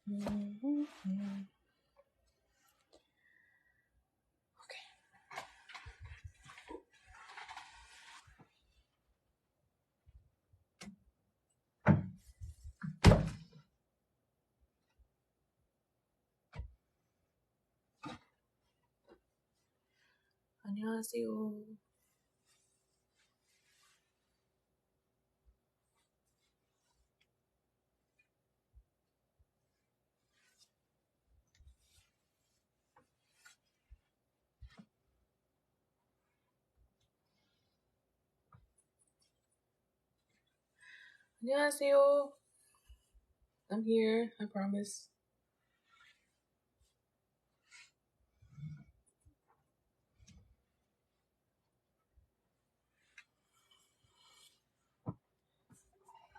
Okay. 안녕하세요. 안녕하세요. I'm here, I promise.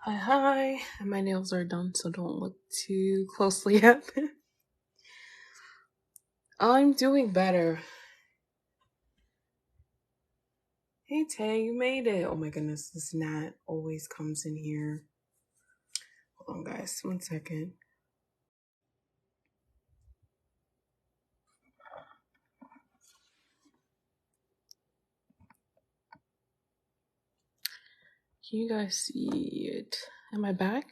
Hi. My nails are done, so don't look too closely at them. I'm doing better. Hey Tay, you made it. Oh my goodness, this gnat always comes in here. Hold on guys, 1 second. Can you guys see it? Am I back?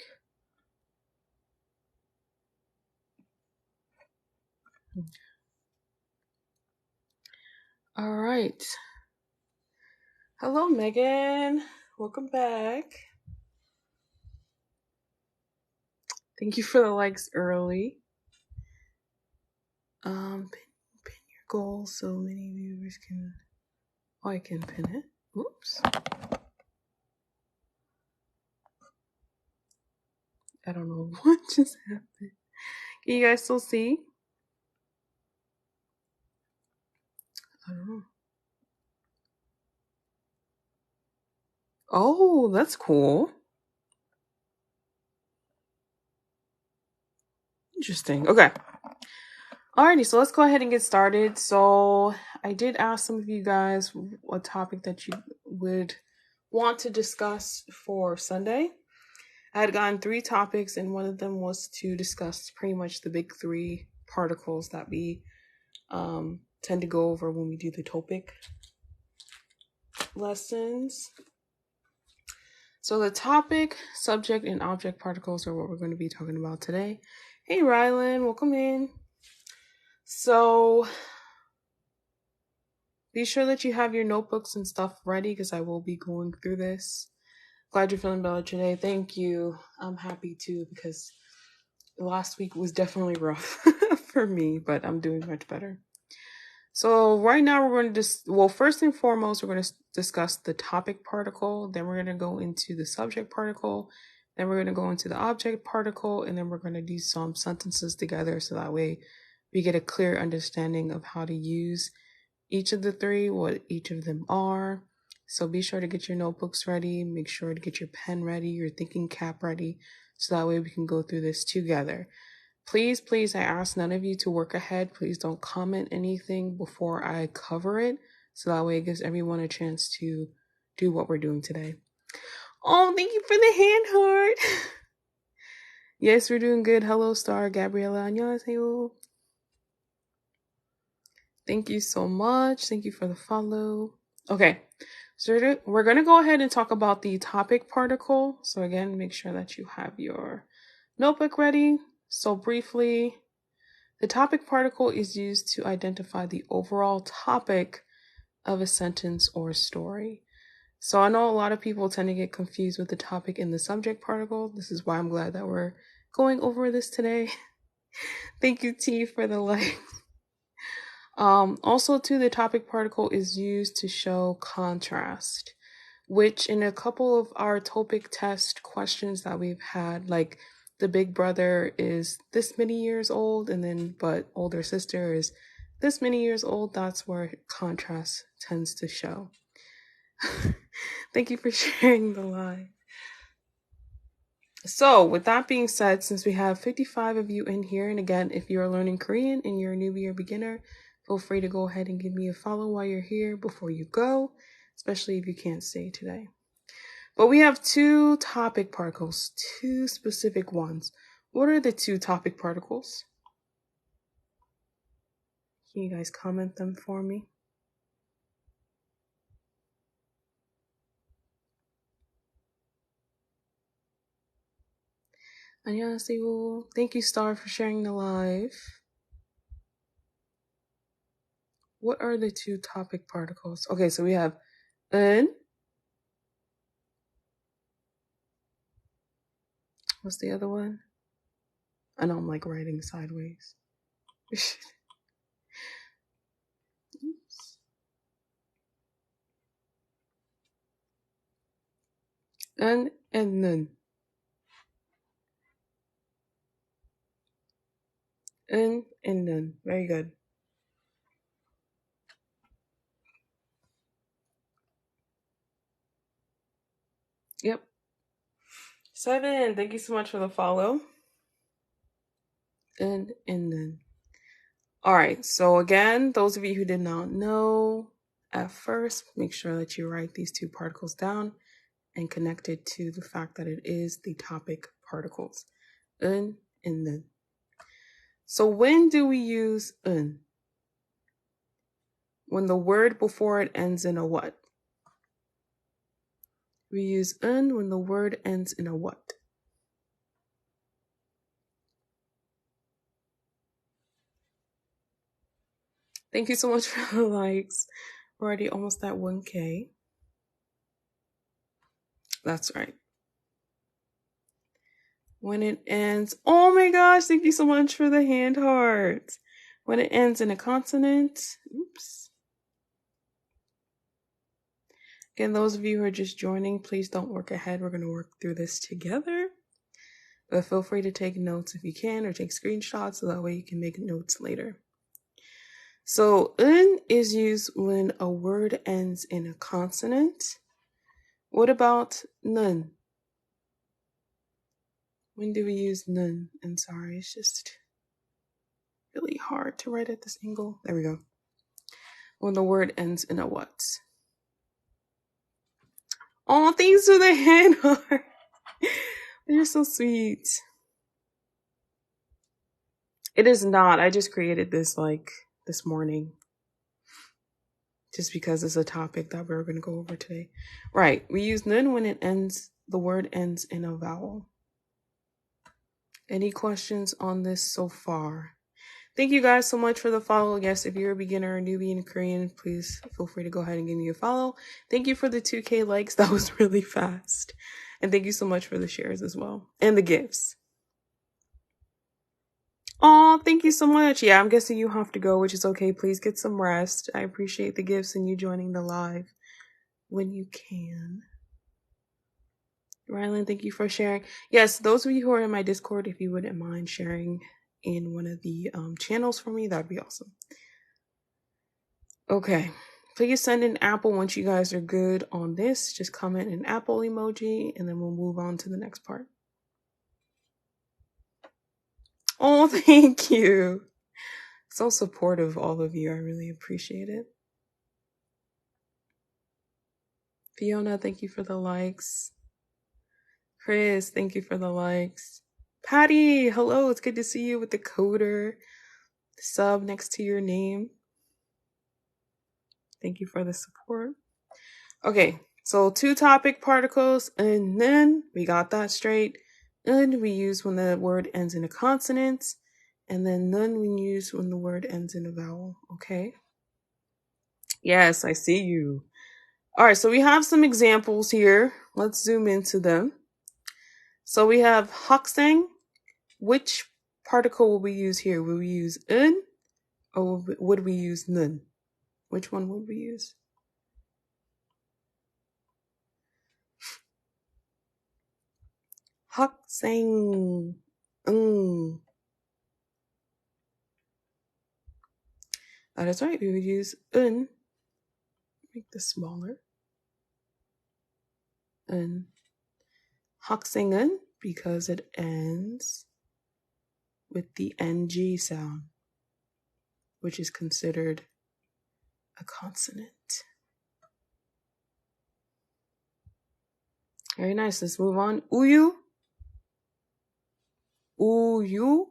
All right. Hello, Megan. Welcome back. Thank you for the likes early. Pin your goal so many viewers can. Oh, I can pin it. Oops. I don't know what just happened. Can you guys still see? I don't know. Oh, that's cool. Interesting. Okay. Alrighty, so let's go ahead and get started. So I did ask some of you guys what topic that you would want to discuss for Sunday. I had gotten 3 topics, and one of them was to discuss pretty much the big 3 particles that we tend to go over when we do the topic lessons. So the topic, subject, and object particles are what we're going to be talking about today. Hey, Rylan, welcome in. So be sure that you have your notebooks and stuff ready because I will be going through this. Glad you're feeling better today. Thank you. I'm happy too because last week was definitely rough for me, but I'm doing much better. So right now we're going to first and foremost, we're going to discuss the topic particle. Then we're going to go into the subject particle. Then we're going to go into the object particle. And then we're going to do some sentences together so that way we get a clear understanding of how to use each of the 3, what each of them are. So be sure to get your notebooks ready. Make sure to get your pen ready, your thinking cap ready, so that way we can go through this together. Please, I ask none of you to work ahead. Please don't comment anything before I cover it, so that way it gives everyone a chance to do what we're doing today. Oh, thank you for the hand heart. Yes, we're doing good. Hello, Star Gabriella. 안녕하세요. Thank you so much. Thank you for the follow. Okay, so we're going to go ahead and talk about the topic particle. So again, make sure that you have your notebook ready. So briefly, the topic particle is used to identify the overall topic of a sentence or story. So I know a lot of people tend to get confused with the topic and the subject particle. This is why I'm glad that we're going over this today. Thank you, T, for the like. Also, too, the topic particle is used to show contrast, which in a couple of our topic test questions that we've had, like the big brother is this many years old, and then but older sister is this many years old, that's where contrast tends to show. Thank you for sharing the live. So with that being said, since we have 55 of you in here, and again, if you're learning Korean and you're a newbie or beginner, feel free to go ahead and give me a follow while you're here before you go, especially if you can't stay today. But we have 2 topic particles, 2 specific ones. What are the two topic particles? Can you guys comment them for me? 안녕하세요. Thank you, Star, for sharing the live. What are the two topic particles? Okay, so we have 은. What's the other one? I know I'm like writing sideways. Oops. 은 and 는. 은 and 는. Very good. Yep. 7. Thank you so much for the follow. And then. All right. So again, those of you who did not know at first, make sure that you write these two particles down and connect it to the fact that it is the topic particles. And then. So when do we use 은? When the word before it ends in a what? We use 은 when the word ends in a what? Thank you so much for the likes. We're already almost at 1K. That's right. When it ends, oh my gosh, thank you so much for the hand hearts. When it ends in a consonant, oops. Again, those of you who are just joining, please don't work ahead. We're going to work through this together. But feel free to take notes if you can, or take screenshots so that way you can make notes later. So, 은 is used when a word ends in a consonant. What about 는? When do we use 는? And sorry, it's just really hard to write at this angle. There we go. When the word ends in a what? Oh, thanks for the hand heart. You're so sweet. It is not. I just created this like this morning. Just because it's a topic that we're going to go over today. Right. We use 는 when it ends, the word ends in a vowel. Any questions on this so far? Thank you guys so much for the follow. Yes, if you're a beginner or newbie in Korean, please feel free to go ahead and give me a follow. Thank you for the 2K likes. That was really fast. And thank you so much for the shares as well. And the gifts. Oh, thank you so much. Yeah, I'm guessing you have to go, which is okay. Please get some rest. I appreciate the gifts and you joining the live when you can. Rylan, thank you for sharing. Yes, those of you who are in my Discord, if you wouldn't mind sharing in one of the channels for me, that'd be awesome. Okay, please send an apple once you guys are good on this. Just comment an apple emoji and then we'll move on to the next part. Oh, thank you. So supportive, all of you. I really appreciate it. Fiona, thank you for the likes. Chris, thank you for the likes. Patty, hello. It's good to see you with the coder sub next to your name. Thank you for the support. Okay, so two topic particles, and then we got that straight. And we use when the word ends in a consonant, and then none we use when the word ends in a vowel. Okay. Yes, I see you. All right, so we have some examples here. Let's zoom into them. So we have 학생. Which particle will we use here? Will we use 은 or would we use 는? Which one would we use? 학생. That is right. We would use 은. Make this smaller. 은. 학생은 because it ends with the ng sound, which is considered a consonant. Very nice. Let's move on. 우유. 우유,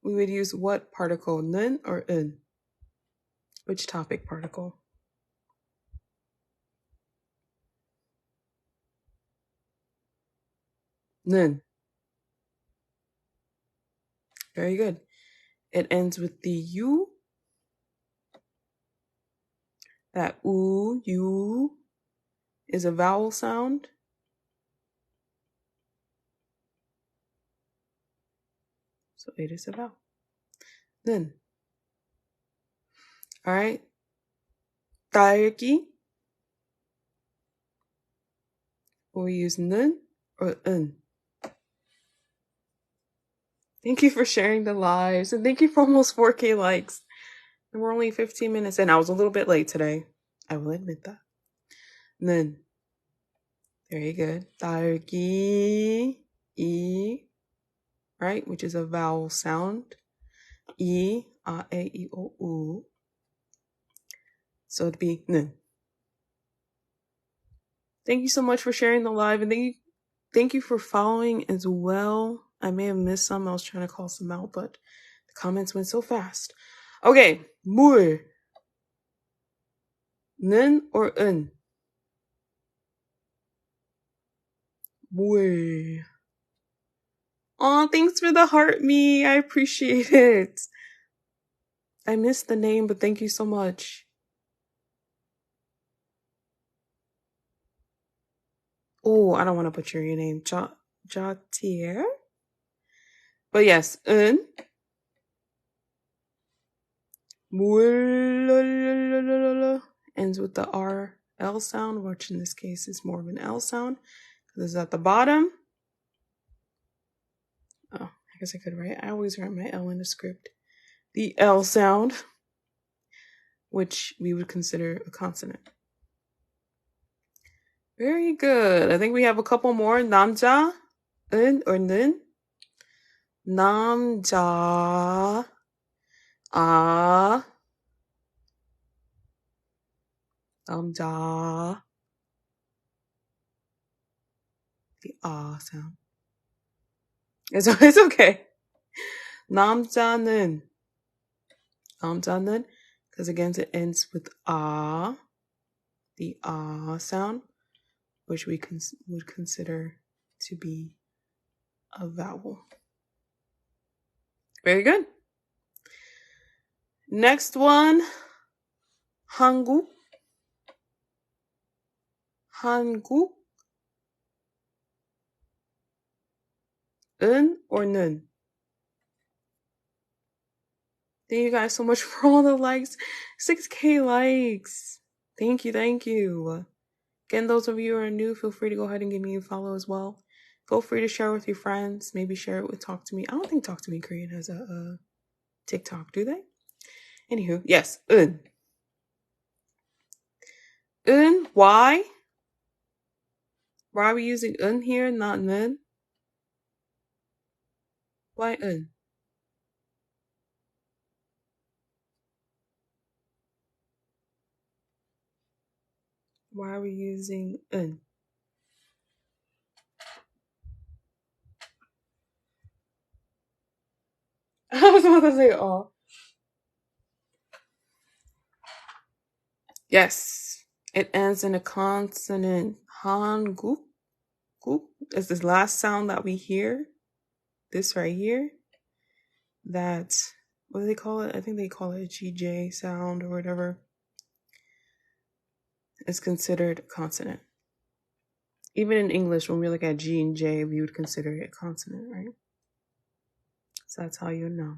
we would use what particle? 는 or 은? Which topic particle? 는. Very good. It ends with the U. That U, U is a vowel sound. So it is a vowel. 는. All right. 딸기. Will we use 는 or 은? Thank you for sharing the lives. And thank you for almost 4K likes. And we're only 15 minutes in. I was a little bit late today. I will admit that. 는. Very good. 딸기. 이. Right? Which is a vowel sound. 이. A, E, I, O, U. So it'd be 는. Thank you so much for sharing the live. And thank you for following as well. I may have missed some. I was trying to call some out, but the comments went so fast. Okay. 물. 는 or 은? 물. Aw, thanks for the heart me. I appreciate it. I missed the name, but thank you so much. Oh, I don't want to butcher your name. Jatier? But yes, 은. 물 ends with the R-L sound, which in this case is more of an L sound. This is at the bottom. Oh, I guess I could write. I always write my L in the script. The L sound, which we would consider a consonant. Very good. I think we have a couple more. 남자, 은 or 는. 남자, 아, 남자. The ah sound. It's okay. 남자는, because again it ends with ah, the ah sound, which we would consider to be a vowel. Very good. Next one, 한국. 한국. 은 or 는? Thank you guys so much for all the likes. 6K likes. Thank you. Again, those of you who are new, feel free to go ahead and give me a follow as well. Feel free to share with your friends. Maybe share it with Talk to Me. I don't think Talk to Me Korean has a TikTok, do they? Anywho, yes, 은. 은, why? Why are we using 은 here, not 는? Why 은? Why are we using 은? I was about to say oh. Yes, it ends in a consonant. 한국. Is this last sound that we hear. This right here. That, what do they call it? I think they call it a GJ sound or whatever. It's considered a consonant. Even in English, when we look at G and J, we would consider it a consonant, right? So that's how you know.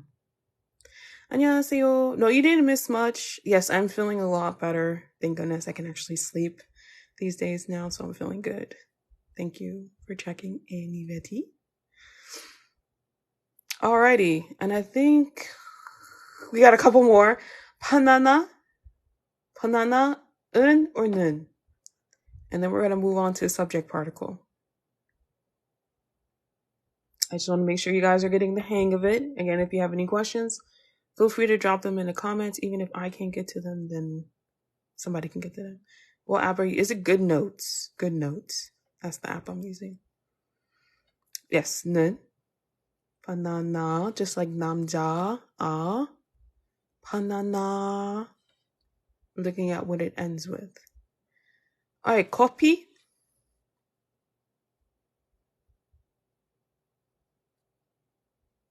안녕하세요. No, you didn't miss much. Yes, I'm feeling a lot better. Thank goodness I can actually sleep these days now, so I'm feeling good. Thank you for checking in, Yvette. Alrighty, and I think we got a couple more. 바나나, 은 or 는? And then we're going to move on to the subject particle. I just want to make sure you guys are getting the hang of it. Again, if you have any questions, feel free to drop them in the comments. Even if I can't get to them, then somebody can get to them. What app are you? Is it Good Notes? Good Notes. That's the app I'm using. Yes, 는. Banana, just like namja, banana. Looking at what it ends with. All right, copy.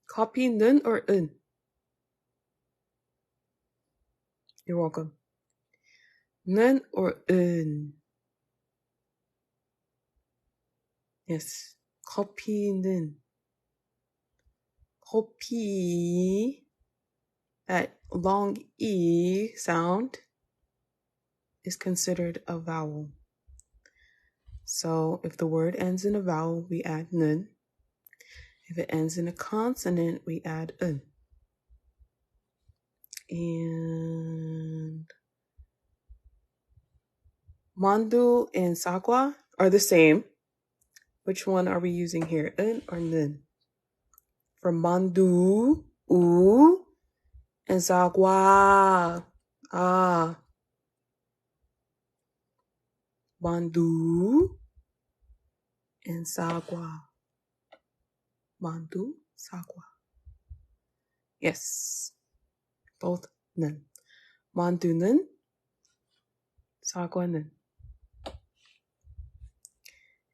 Copy nun or un? You're welcome. Nun or un? Yes. Copy nun. Copy. That long E sound is considered a vowel. So if the word ends in a vowel, we add nun. If it ends in a consonant, we add un. And mandu and sagwa are the same. Which one are we using here? Un or nun? For mandu, u, and sagwa, mandu and sagwa. Mandu, sagwa. Yes, both nun. Mandu nun, sagwa nun.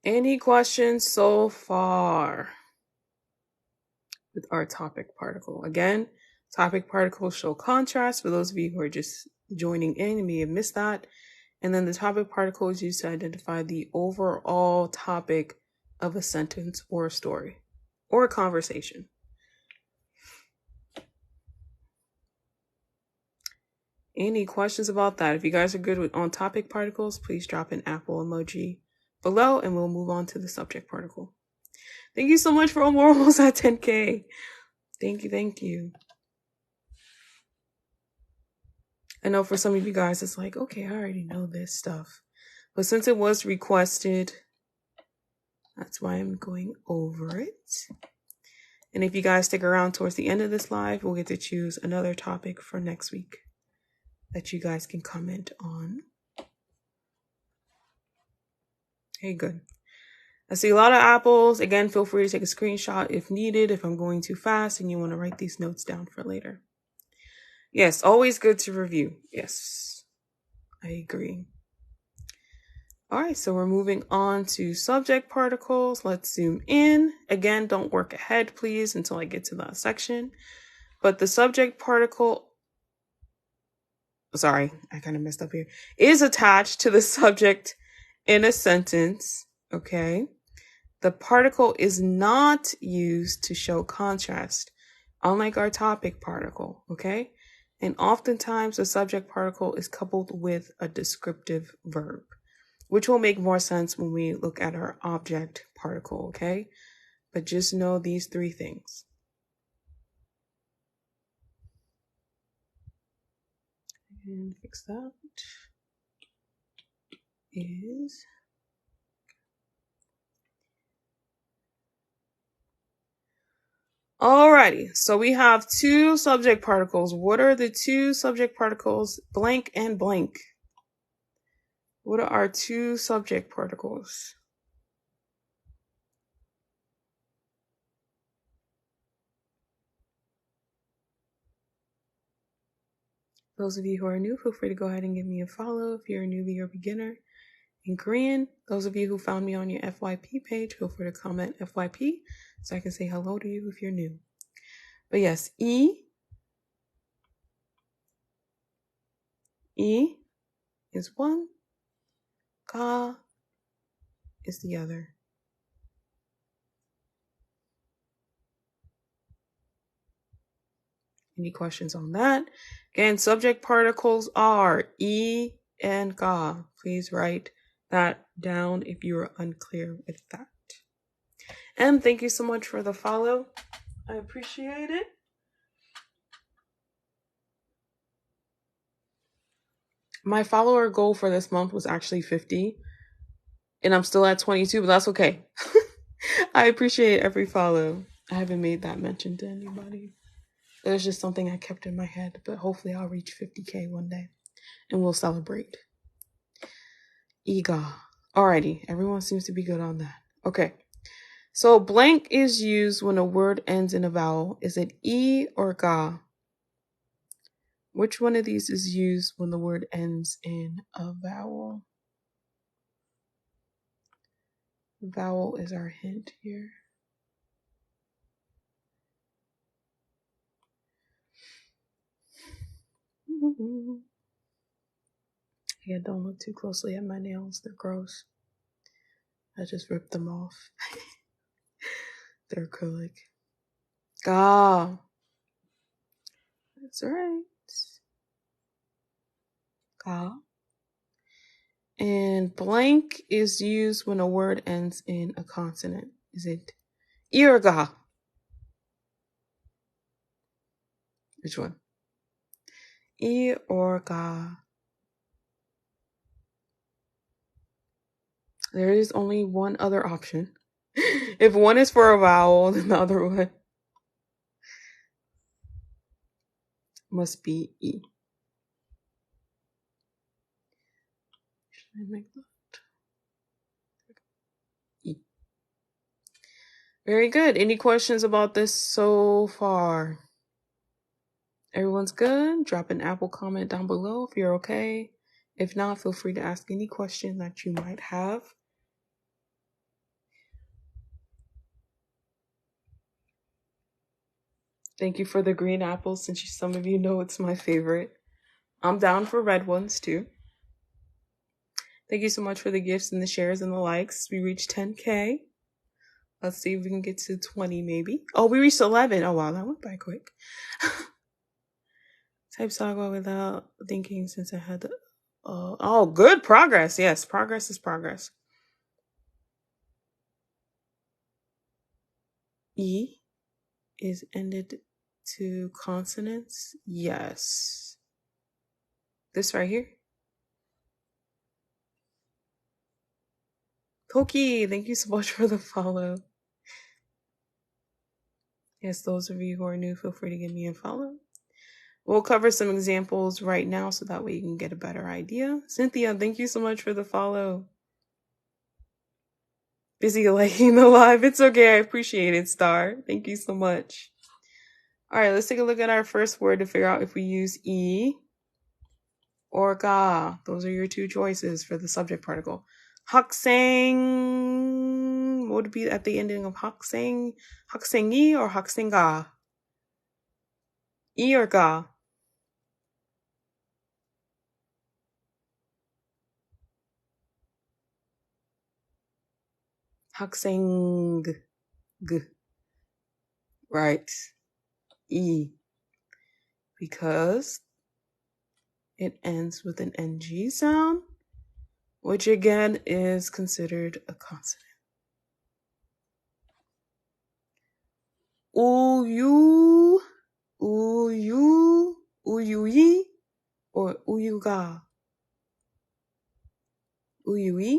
Any questions so far with our topic particle? Again, topic particles show contrast for those of you who are just joining in and may have missed that. And then the topic particle is used to identify the overall topic of a sentence or a story or a conversation. Any questions about that? If you guys are good with on topic particles, please drop an apple emoji below and we'll move on to the subject particle. Thank you so much for almost at 10K. Thank you. I know for some of you guys, it's like, okay, I already know this stuff. But since it was requested, that's why I'm going over it. And if you guys stick around towards the end of this live, we'll get to choose another topic for next week that you guys can comment on. Okay, good. I see a lot of apples. Again, feel free to take a screenshot if needed, if I'm going too fast and you want to write these notes down for later. Yes, always good to review. Yes, I agree. All right, so we're moving on to subject particles. Let's zoom in. Again, don't work ahead, please, until I get to that section. But the subject particle, sorry, I kind of messed up here, is attached to the subject in a sentence, okay? The particle is not used to show contrast, unlike our topic particle, okay? And oftentimes the subject particle is coupled with a descriptive verb, which will make more sense when we look at our object particle, okay? But just know these three things. And fix that. Is alrighty, so we have two subject particles. What are the two subject particles? Blank and blank. What are our two subject particles? Those of you who are new, feel free to go ahead and give me a follow if you're a newbie or beginner. In Korean, those of you who found me on your FYP page, feel free to comment FYP so I can say hello to you if you're new. But yes, E is one, Ka is the other. Any questions on that? Again, subject particles are E and Ka. Please write that down if you're unclear with that. And thank you so much for the follow. I appreciate it. My follower goal for this month was actually 50. And I'm still at 22, but that's okay. I appreciate every follow. I haven't made that mention to anybody. It was just something I kept in my head, but hopefully I'll reach 50K one day and we'll celebrate. Ega. Alrighty, everyone seems to be good on that. Okay, So blank is used when a word ends in a vowel. Is it E or ga? Which one of these is used when the word ends in a vowel? Vowel is our hint here. Yeah, don't look too closely at my nails. They're gross. I just ripped them off. They're acrylic. Ga. That's right. Ga. And blank is used when a word ends in a consonant. Is it E or ga? Which one? E or ga? There is only one other option. If one is for a vowel, then the other one must be E. Should I make that E? Very good. Any questions about this so far? Everyone's good? Drop an Apple comment down below if you're okay. If not, feel free to ask any question that you might have. Thank you for the green apples, since some of you know it's my favorite. I'm down for red ones too. Thank you so much for the gifts and the shares and the likes. We reached 10K. Let's see if we can get to 20 maybe. Oh, we reached 11. Oh wow, that went by quick. Type Saga without thinking since I had the... oh, good progress. Yes, progress is progress. E is ended to consonants. Yes. This right here. Toki, thank you so much for the follow. Yes, those of you who are new, feel free to give me a follow. We'll cover some examples right now so that way you can get a better idea. Cynthia, thank you so much for the follow. Busy liking the live. It's okay. I appreciate it, Star. Thank you so much. All right, let's take a look at our first word to figure out if we use E or ga. Those are your two choices for the subject particle. Hakseng. What would be at the ending of hakseng? Haksengi or haksenga? E or ga? Hakseng. G. Right. E. Because it ends with an NG sound, which again is considered a consonant. Uyu, uyu, uyui, or uyuga. Uyui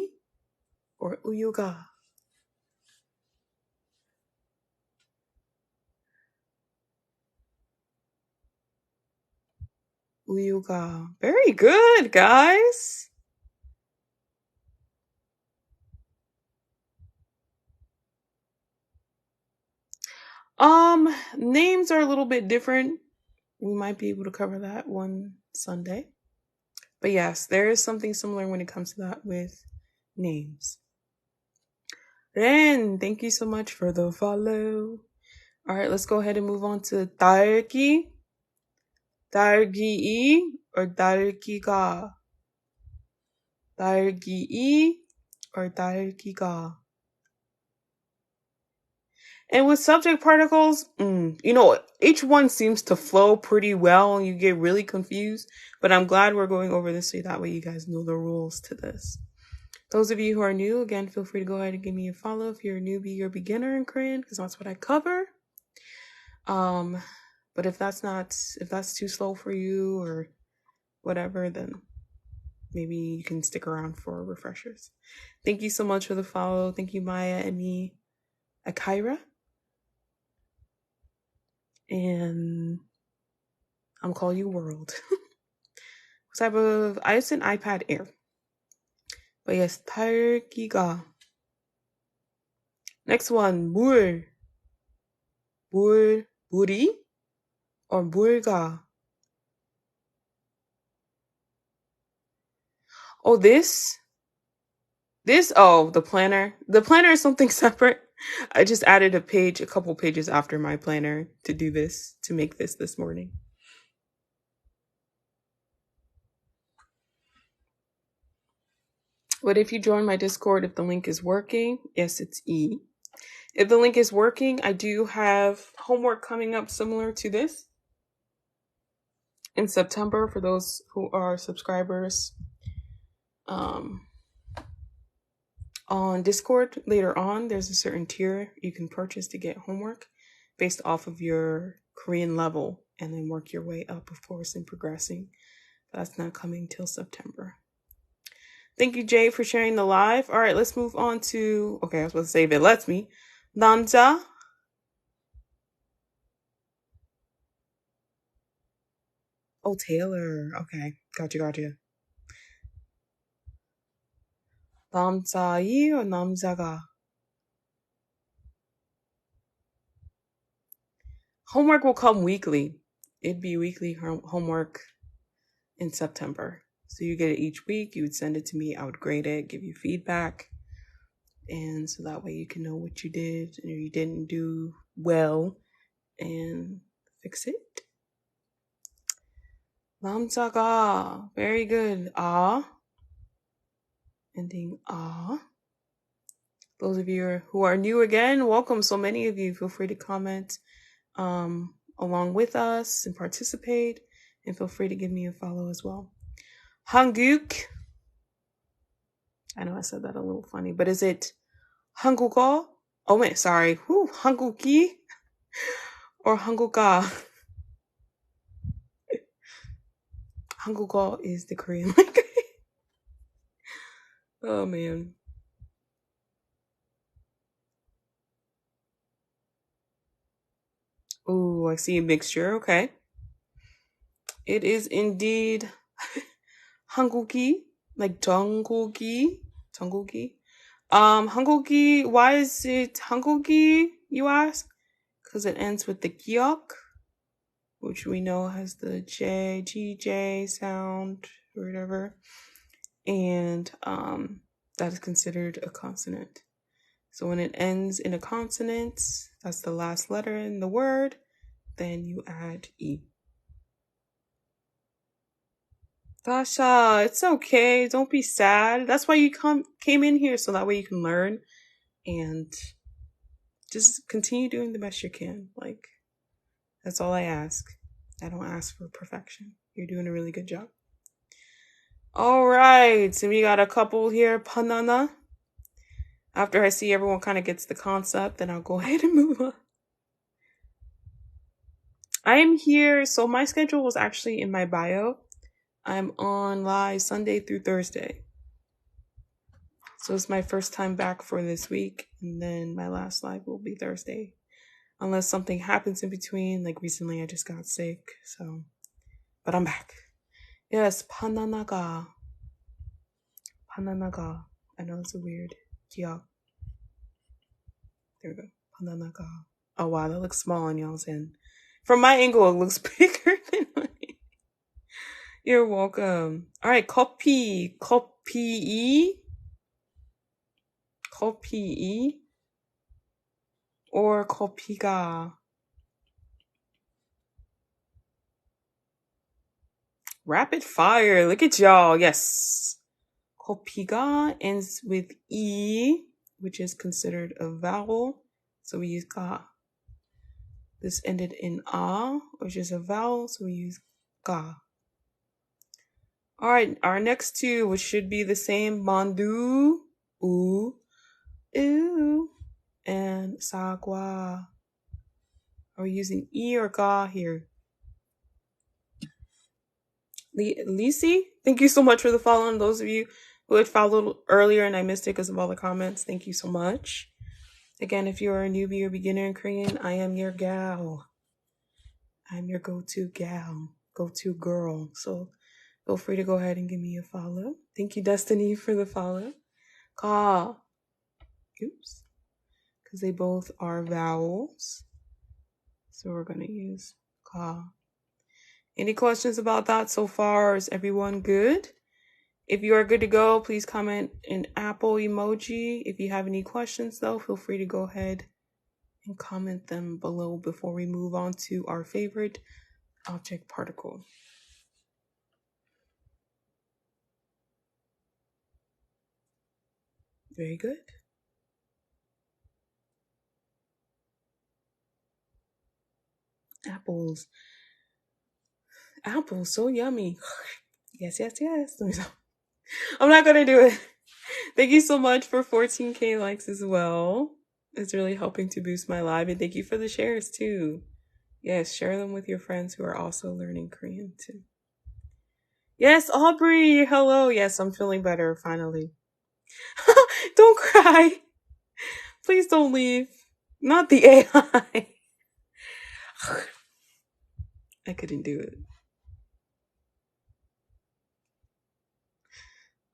or uyuga. Uyuga. Very good, guys. Names are a little bit different. We might be able to cover that one Sunday. But yes, there is something similar when it comes to that with names. Ren, thank you so much for the follow. All right, let's go ahead and move on to Darki. Dargi or Darkiga. Dargi or Darkiga. And with subject particles, each one seems to flow pretty well and you get really confused. But I'm glad we're going over this so that way you guys know the rules to this. Those of you who are new, again, feel free to go ahead and give me a follow if you're a newbie or beginner in Korean, because that's what I cover. But if that's too slow for you or whatever, then maybe you can stick around for refreshers. Thank you so much for the follow. Thank you, Maya and me, Akira. And I'm calling you World. It's an iPad Air. But yes, Tarkiga. Next one, 물이 or 물가. Oh, the planner. The planner is something separate. I just added a couple pages after my planner to do this, to make this morning. But if you join my Discord, if the link is working, yes, it's E. If the link is working, I do have homework coming up similar to this in September for those who are subscribers. On Discord later on, there's a certain tier you can purchase to get homework based off of your Korean level and then work your way up, of course, in progressing. That's not coming till September. Thank you, Jay, for sharing the live. All right, let's move on to, okay, I was supposed to say if it lets me. 남자. Oh, Taylor. Okay, gotcha. 남자이 or 남자가? Homework will come weekly. It'd be weekly homework in September. So you get it each week. You would send it to me. I would grade it, give you feedback. And so that way you can know what you did and you didn't do well and fix it. 남자가. Very good. Ending Those of you who are new again, welcome. So many of you, feel free to comment along with us and participate. And feel free to give me a follow as well. 한국. I know I said that a little funny, but is it 한국어? Oh wait, sorry. 한국이 or 한국가? 한국어 is the Korean language. Oh man. Ooh, I see a mixture. Okay. It is indeed 한국이, like 정국이. 한국이, why is it 한국이, you ask? Because it ends with the 기억, which we know has the GJ sound or whatever. And that is considered a consonant. So when it ends in a consonant, that's the last letter in the word, then you add E. Dasha, it's okay. Don't be sad. That's why you came in here, so that way you can learn and just continue doing the best you can. Like, that's all I ask. I don't ask for perfection. You're doing a really good job. All right, so we got a couple here. Panana. After I see everyone kind of gets the concept, then I'll go ahead and move on. I am here, so my schedule was actually in my bio. I'm on live Sunday through Thursday. So it's my first time back for this week, and then my last live will be Thursday. Unless something happens in between, like recently I just got sick, so. But I'm back. Yes, pananaga. I know it's a weird 기억. There we go. pananaga. Oh wow, that looks small on y'all's end. From my angle, it looks bigger than mine. You're welcome. All right, 커피. or 커피가. Rapid fire. Look at y'all. Yes. 커피가 ends with E, which is considered a vowel. So we use 가. This ended in A, which is a vowel. So we use 가. All right. Our next two, which should be the same. 만두. Ooh. And 사과. Are we using E or 가 here? Lisi, thank you so much for the follow. And those of you who had followed earlier and I missed it because of all the comments, thank you so much. Again, if you are a newbie or beginner in Korean, I am your gal. I'm your go-to gal, go-to girl. So feel free to go ahead and give me a follow. Thank you, Destiny, for the follow. Ka. because they both are vowels. So we're going to use ka. Any questions about that so far? Is everyone good? If you are good to go, please comment an Apple emoji. If you have any questions, though, feel free to go ahead and comment them below before we move on to our favorite object particle. Very good. Apples. Apples, so yummy. Yes, yes, yes. I'm not going to do it. Thank you so much for 14K likes as well. It's really helping to boost my live. And thank you for the shares too. Yes, share them with your friends who are also learning Korean too. Yes, Aubrey, hello. Yes, I'm feeling better finally. Don't cry. Please don't leave. Not the AI. I couldn't do it.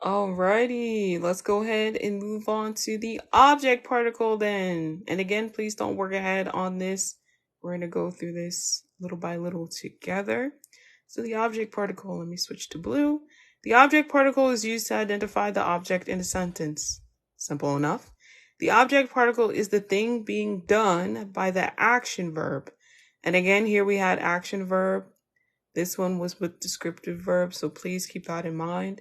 Alrighty, let's go ahead and move on to the object particle then. And again, please don't work ahead on this. We're going to go through this little by little together. So the object particle, let me switch to blue. The object particle is used to identify the object in a sentence. Simple enough. The object particle is the thing being done by the action verb. And again, here we had action verb. This one was with descriptive verb, so please keep that in mind.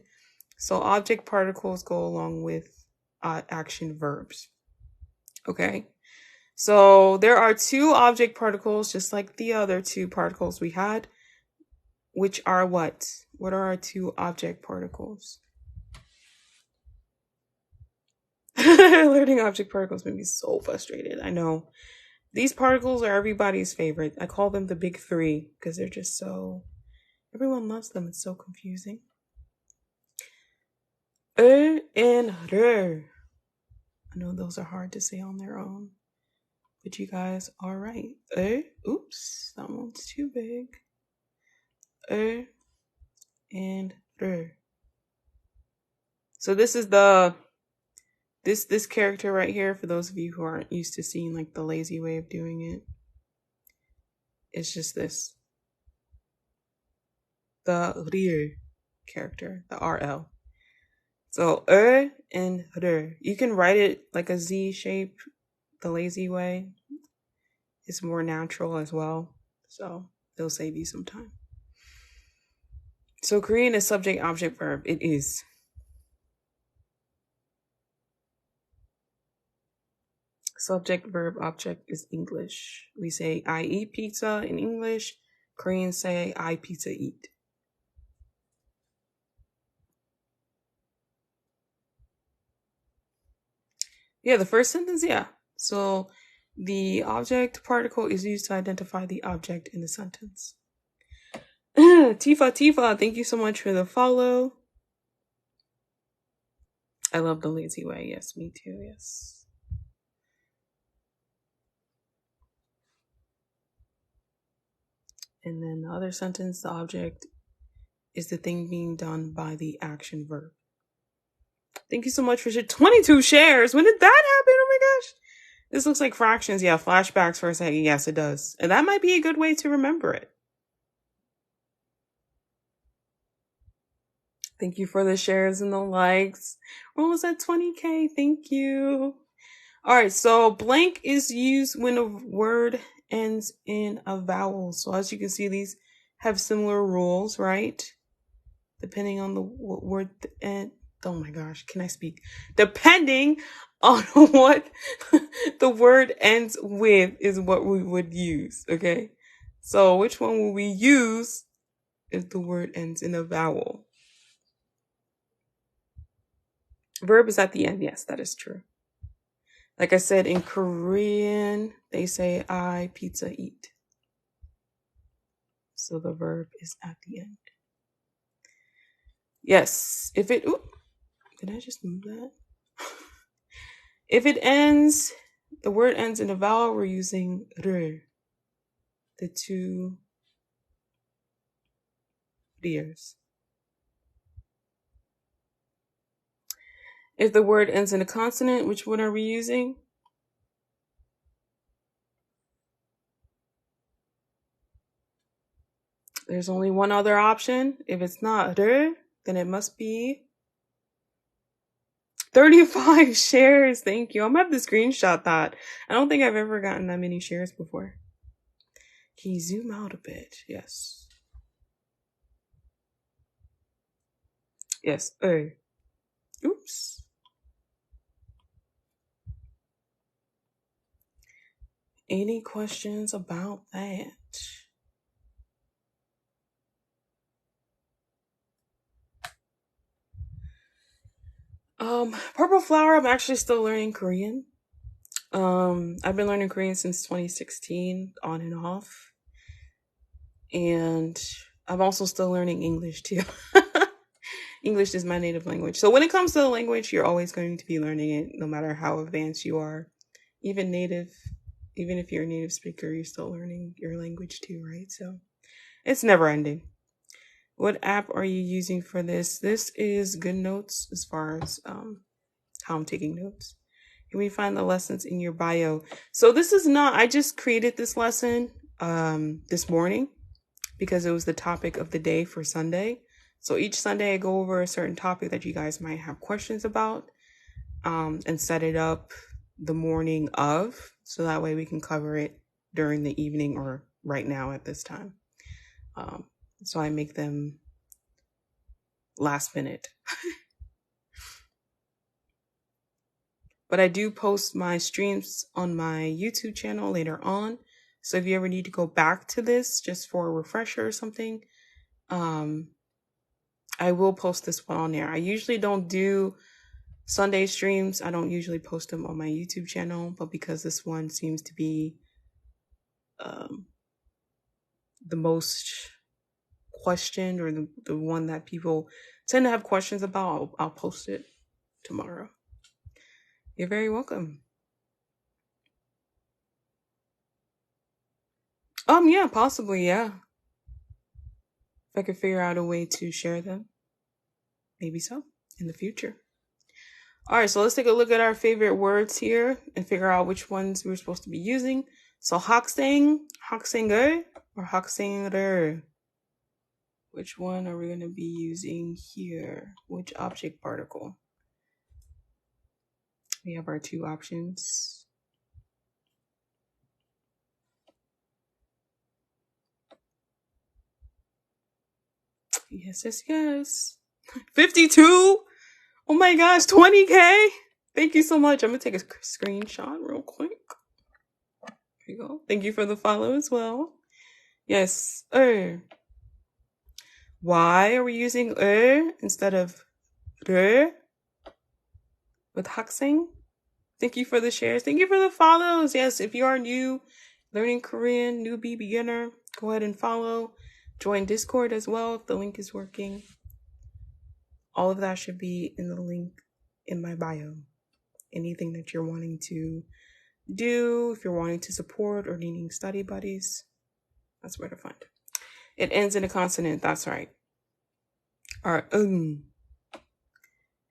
So object particles go along with action verbs. Okay. So there are two object particles, just like the other two particles we had, which are what? What are our two object particles? Learning object particles made me so frustrated. I know. These particles are everybody's favorite. I call them the big three because they're just so... Everyone loves them. It's so confusing. And R. I know those are hard to say on their own, but you guys are right. Oops, that one's too big. And R. So this is the this character right here. For those of you who aren't used to seeing like the lazy way of doing it, it's just this. The Rir character, the RL. So and R. You can write it like a Z shape, the lazy way. It's more natural as well. So it'll save you some time. So Korean is subject, object, verb. It is. Subject, verb, object is English. We say I eat pizza in English. Koreans say I pizza eat. Yeah, the first sentence, yeah. So the object particle is used to identify the object in the sentence. Tifa, thank you so much for the follow. I love the lazy way. Yes, me too. Yes. And then the other sentence, the object is the thing being done by the action verb. Thank you so much for 22 shares. When did that happen? Oh my gosh. This looks like fractions. Yeah, flashbacks for a second. Yes, it does. And that might be a good way to remember it. Thank you for the shares and the likes. We're almost at 20K. Thank you. All right, so blank is used when a word ends in a vowel. So as you can see, these have similar rules, right? Depending on the word and oh my gosh, can I speak? Depending on what the word ends with is what we would use, okay? So which one will we use if the word ends in a vowel? Verb is at the end. Yes, that is true. Like I said, in Korean, they say I pizza eat. So the verb is at the end. Yes, if it... Ooh, did I just move that? If it ends, the word ends in a vowel, we're using R. The two ears. If the word ends in a consonant, which one are we using? There's only one other option. If it's not then it must be 35 shares. Thank you. I'm gonna have to screenshot that. I don't think I've ever gotten that many shares before. Can you zoom out a bit? Yes. Yes. Oops. Any questions about that? Purple Flower, I'm actually still learning Korean. I've been learning Korean since 2016, on and off. And I'm also still learning English too. English is my native language. So when it comes to the language, you're always going to be learning it, no matter how advanced you are. Even if you're a native speaker, you're still learning your language too, right? So it's never ending. What app are you using for this? This is Good Notes, as far as how I'm taking notes. Can we find the lessons in your bio? So this is not, I just created this lesson this morning because it was the topic of the day for Sunday. So each Sunday I go over a certain topic that you guys might have questions about and set it up the morning of, so that way we can cover it during the evening or right now at this time. So I make them last minute. But I do post my streams on my YouTube channel later on. So if you ever need to go back to this just for a refresher or something, I will post this one on there. I usually don't do Sunday streams. I don't usually post them on my YouTube channel, but because this one seems to be the most questioned, or the one that people tend to have questions about, I'll post it tomorrow. You're very welcome. Yeah, possibly, yeah. If I could figure out a way to share them, maybe so in the future. All right, so let's take a look at our favorite words here and figure out which ones we're supposed to be using. So 학생, 학생을, or 학생을. Which one are we going to be using here? Which object particle? We have our two options. Yes, yes, yes. 52? Oh my gosh, 20K? Thank you so much. I'm going to take a screenshot real quick. There you go. Thank you for the follow as well. Yes. Why are we using instead of re with 학생? Thank you for the shares. Thank you for the follows. Yes, if you are new, learning Korean, newbie, beginner, go ahead and follow. Join Discord as well if the link is working. All of that should be in the link in my bio. Anything that you're wanting to do, if you're wanting to support or needing study buddies, that's where to find. It ends in a consonant. That's right. All right. And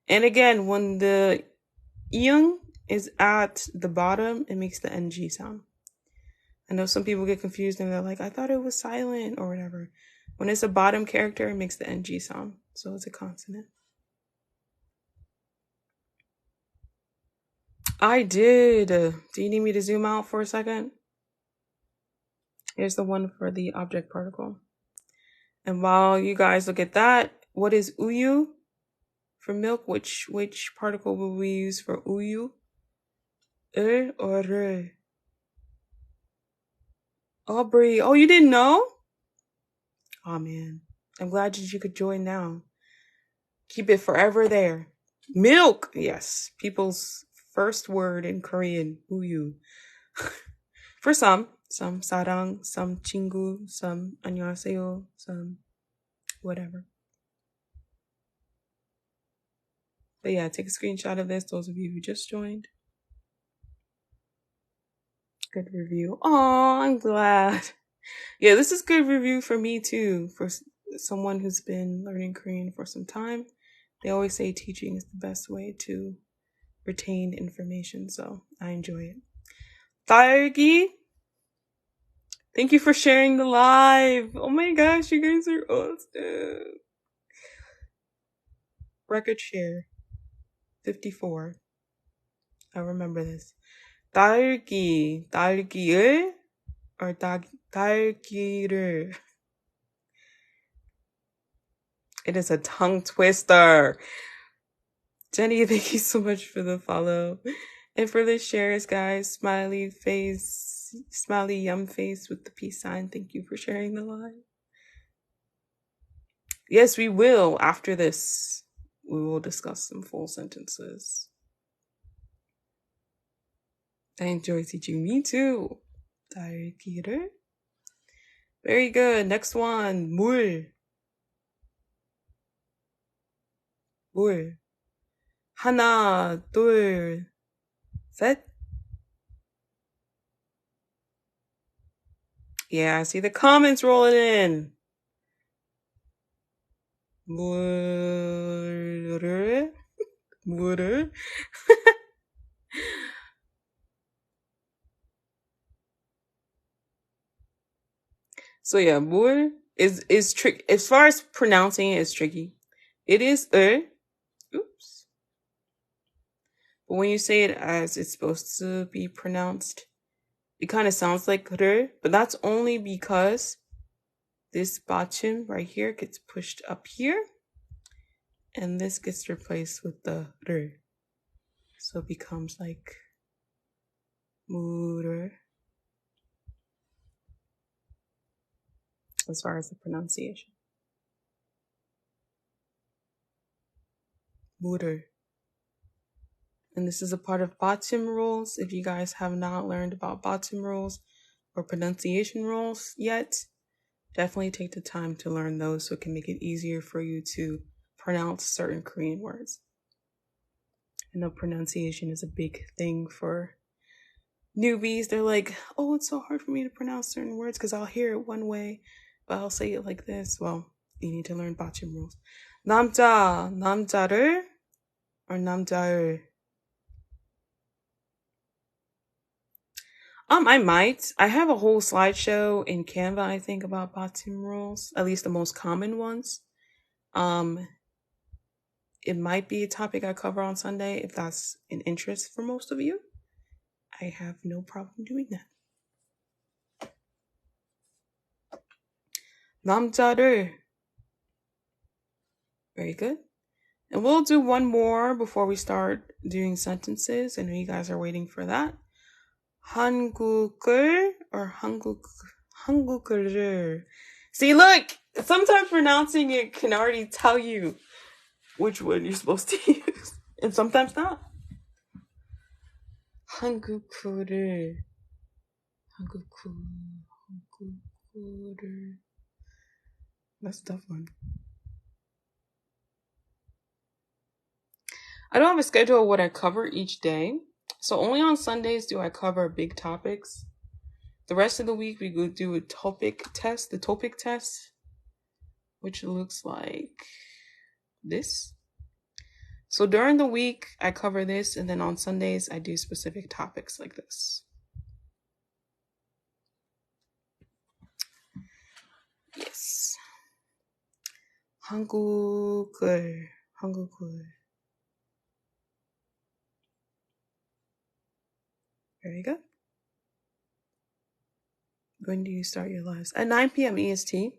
again, when the ing is at the bottom, it makes the ng sound. I know some people get confused and they're like, I thought it was silent or whatever. When it's a bottom character, it makes the ng sound. So it's a consonant. I did. Do you need me to zoom out for a second? Here's the one for the object particle. And while you guys look at that, what is uyu for milk? Which particle will we use for uyu? Or re? Aubrey. Oh, you didn't know? Oh, man. I'm glad that you could join now. Keep it forever there. Milk. Yes. People's first word in Korean. 우유. For some sarang, some 친구, some 안녕하세요, some whatever. But yeah, take a screenshot of this, those of you who just joined. Good review. Oh, I'm glad. Yeah, this is good review for me too. For someone who's been learning Korean for some time. They always say teaching is the best way to retain information, so I enjoy it. 딸기. Thank you for sharing the live. Oh my gosh, you guys are awesome. Record share 54. I remember this. 딸기를 or 딸기를. It is a tongue twister. Jenny, thank you so much for the follow. And for the shares, guys. Smiley face, smiley yum face with the peace sign. Thank you for sharing the live. Yes, we will. After this, we will discuss some full sentences. I enjoy teaching. Me too. 딸기를. Very good. Next one. 물. 물. 하나, 둘, 셋. Yeah, I see the comments rolling in. 물을. So yeah, 물 is trick. As far as pronouncing it is tricky. It is oops. But when you say it as it's supposed to be pronounced, it kind of sounds like 를, but that's only because this bachim right here gets pushed up here, and this gets replaced with the 를. So it becomes like 물을. As far as the pronunciation. 물을. And this is a part of bachim rules. If you guys have not learned about bachim rules or pronunciation rules yet, definitely take the time to learn those so it can make it easier for you to pronounce certain Korean words. I know pronunciation is a big thing for newbies. They're like, oh, it's so hard for me to pronounce certain words because I'll hear it one way, but I'll say it like this. Well, you need to learn bachim rules. 남자를, or 남자를. I might. I have a whole slideshow in Canva, I think, about bachim rules, at least the most common ones. It might be a topic I cover on Sunday if that's an interest for most of you. I have no problem doing that. 남자를. Very good. And we'll do one more before we start doing sentences. I know you guys are waiting for that. 한국을 or 한국을. See, look, sometimes pronouncing it can already tell you which one you're supposed to use, and sometimes not. 한국을. That's a tough one. I don't have a schedule of what I cover each day. So only on Sundays do I cover big topics. The rest of the week we go do a topic test, the topic test, which looks like this. So during the week I cover this, and then on Sundays I do specific topics like this. Yes. 한국을. Very good. When do you start your lives? At 9 p.m. EST.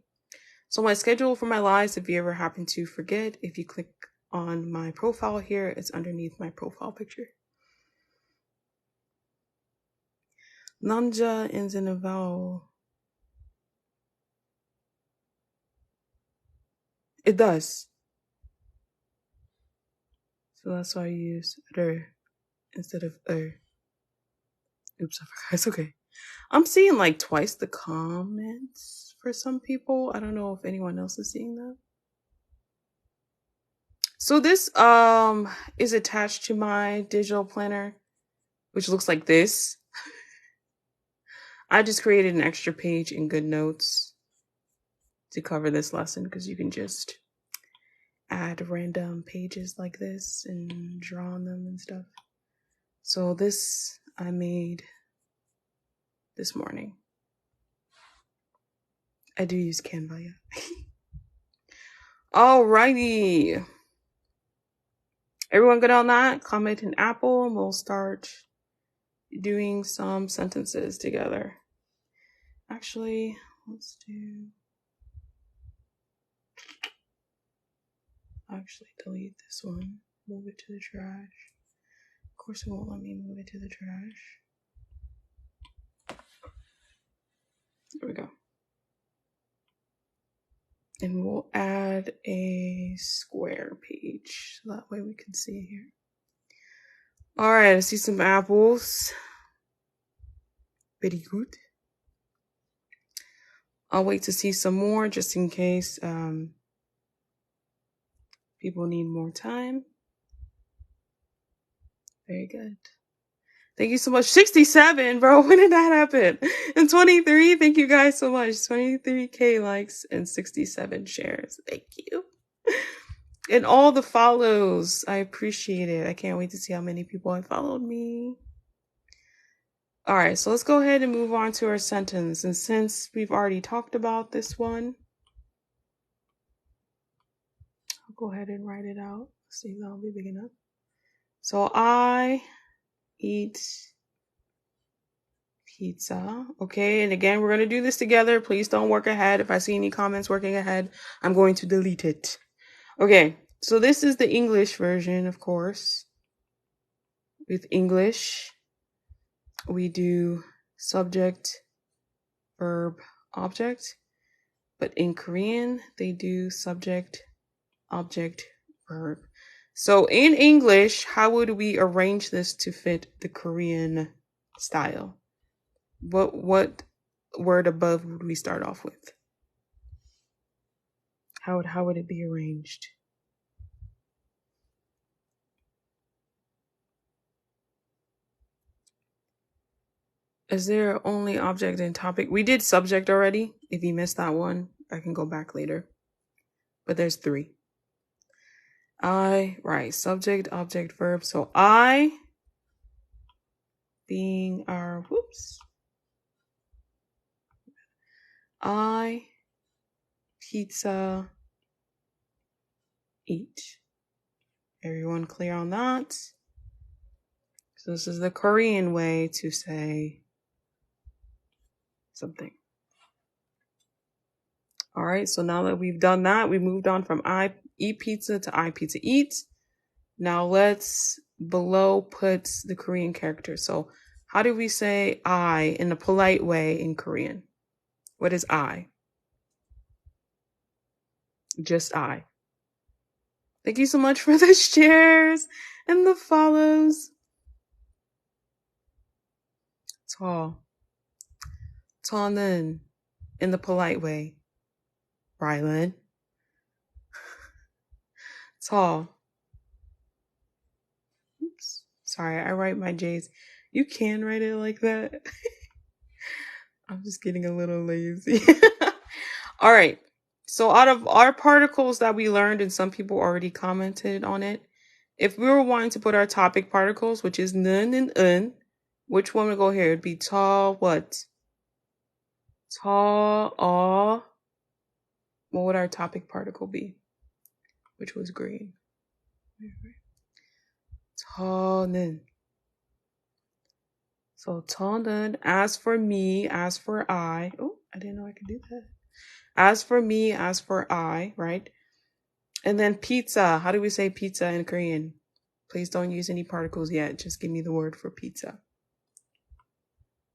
So my schedule for my lives, if you ever happen to forget, if you click on my profile here, it's underneath my profile picture. 남자 ends in a vowel. It does. So that's why I use 를 instead of Oops, I forgot. It's okay. I'm seeing like twice the comments for some people. I don't know if anyone else is seeing that. So this is attached to my digital planner, which looks like this. I just created an extra page in GoodNotes to cover this lesson because you can just add random pages like this and draw on them and stuff. So this I made this morning. I do use Canva, yeah. Alrighty. Everyone good on that? Comment in Apple and we'll start doing some sentences together. Actually, let's do... Actually, delete this one. Move it to the trash. Of course, it won't let me move it to the trash. There we go. And we'll add a square page so that way we can see it here. All right, I see some apples. Very good. I'll wait to see some more just in case people need more time. Very good. Thank you so much. 67, bro. When did that happen? And 23. Thank you guys so much. 23K likes and 67 shares. Thank you. And all the follows. I appreciate it. I can't wait to see how many people have followed me. All right, so let's go ahead and move on to our sentence. And since we've already talked about this one, I'll go ahead and write it out. See if that'll be big enough. So I eat pizza. Okay, and again, we're going to do this together. Please don't work ahead. If I see any comments working ahead, I'm going to delete it. Okay, so this is the English version, of course. With English, we do subject, verb, object. But in Korean, they do subject, object, verb. So in English, how would we arrange this to fit the Korean style? What word above would we start off with? How would it be arranged? Is there only object and topic? We did subject already. If you missed that one, I can go back later. But there's 3. Right, subject, object, verb. So I being our, I, pizza, eat. Everyone clear on that? So this is the Korean way to say something. All right, so now that we've done that, we moved on from I eat pizza to I pizza eat. Now let's below put the Korean character. So how do we say I in a polite way in Korean? What is I? Just I. Thank you so much for the shares and the follows. 저는 in the polite way. Rylan. Oops. Sorry, I write my J's. You can write it like that. I'm just getting a little lazy. All right. So out of our particles that we learned, and some people already commented on it, if we were wanting to put our topic particles, which is nun and un, which one would go here? It'd be tall, what? Tall, what would our topic particle be? Which was green. 저는. So 저는, as for me, as for I. Oh, I didn't know I could do that. As for me, as for I, right? And then pizza. How do we say pizza in Korean? Please don't use any particles yet. Just give me the word for pizza.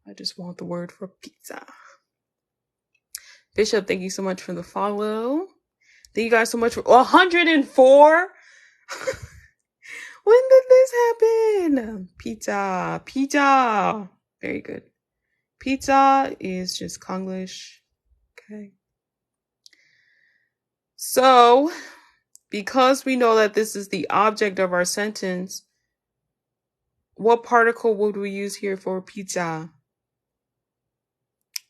I just want the word for pizza. Bishop, thank you so much for the follow. Thank you guys so much for 104. When did this happen? Pizza. Very good. Pizza is just Konglish. Okay. So, because we know that this is the object of our sentence, what particle would we use here for pizza?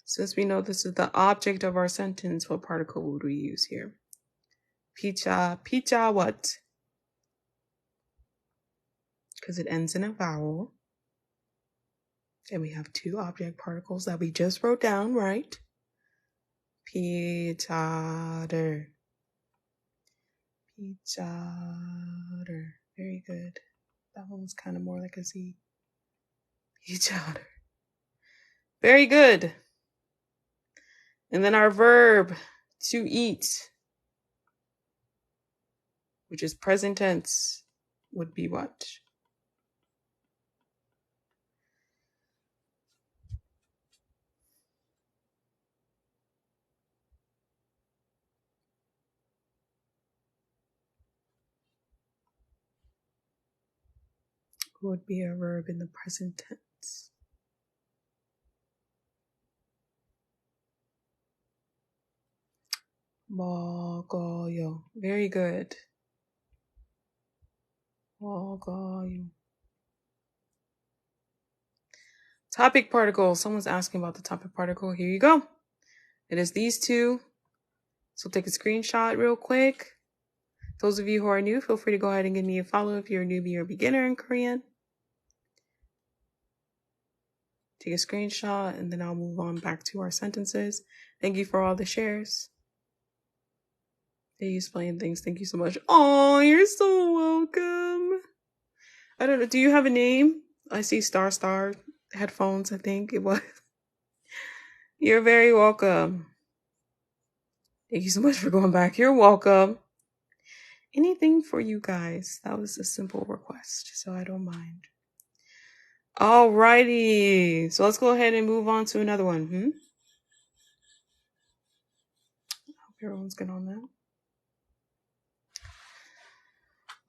Since we know this is the object of our sentence, what particle would we use here? Pizza what? Because it ends in a vowel. And we have 2 object particles that we just wrote down, right? Pichader. Pichader. Very good. That one was kind of more like a Z. Pichader. Very good. And then our verb, to eat, which is present tense, would be what? Would be a verb in the present tense. 먹어요. Very good. 먹어요. Topic particle. Someone's asking about the topic particle. Here you go. It is these two. So take a screenshot real quick. Those of you who are new, feel free to go ahead and give me a follow if you're a newbie or beginner in Korean. Take a screenshot and then I'll move on back to our sentences. Thank you for all the shares. They explain things. Thank you so much. Oh, you're so welcome. I don't know. Do you have a name? I see Star headphones, I think it was. You're very welcome. Thank you so much for going back. You're welcome. Anything for you guys. That was a simple request, so I don't mind. Alrighty. So let's go ahead and move on to another one. I hope everyone's good on that.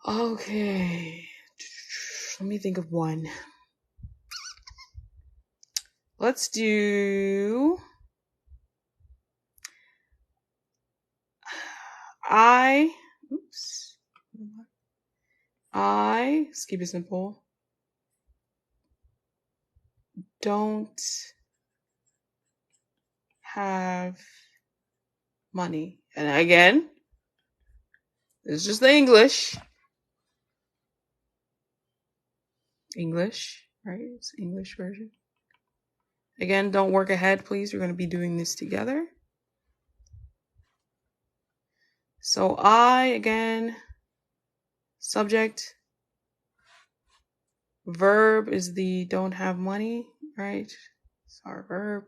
Okay. Let me think of one. Let's do let's keep it simple. Don't have money. And again, this is just the English, right? It's English version. Again, don't work ahead, please. We're going to be doing this together. So again, subject. Verb is the don't have money, right? It's our verb.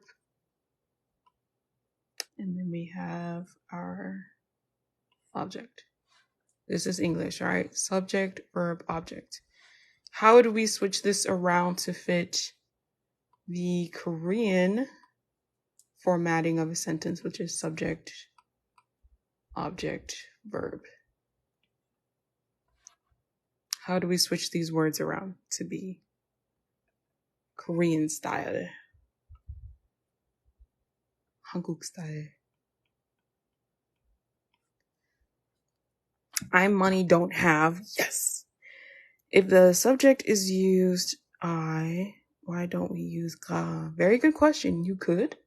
And then we have our object. This is English, right? Subject, verb, object. How do we switch this around to fit the Korean formatting of a sentence, which is subject, object, verb? How do we switch these words around to be Korean style? 한국 style. I'm money, don't have. Yes. If the subject is used I, why don't we use ga? Very good question. You could.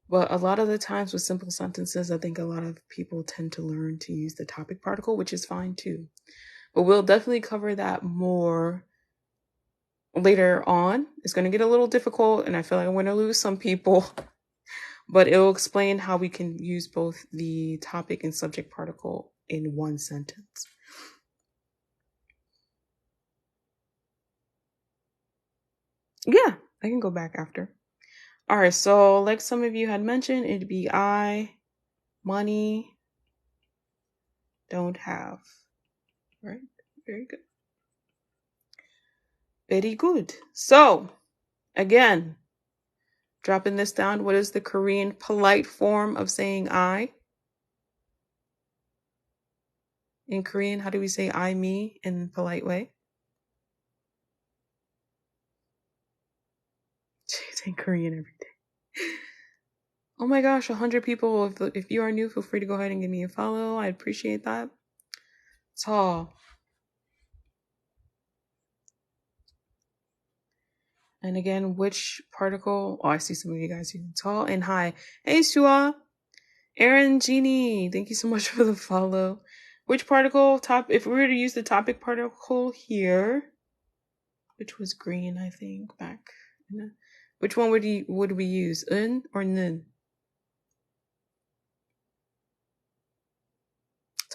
But a lot of the times with simple sentences, I think a lot of people tend to learn to use the topic particle, which is fine too. But we'll definitely cover that more later on. It's going to get a little difficult and I feel like I'm going to lose some people. But it'll explain how we can use both the topic and subject particle in one sentence. Yeah, I can go back after. All right, so like some of you had mentioned, it'd be I, money, don't have. Right? Very good. Very good. So, again, dropping this down, what is the Korean polite form of saying I? In Korean, how do we say I, me in a polite way? She's in Korean every day. Oh my gosh, 100 people. If you are new, feel free to go ahead and give me a follow. I appreciate that. Tall. And again, which particle? Oh, I see some of you guys using tall and high. Hey, Shua. Aaron, Jeannie, thank you so much for the follow. Which particle if we were to use the topic particle here, which was green, I think, back. Which one would we use? Un or nun?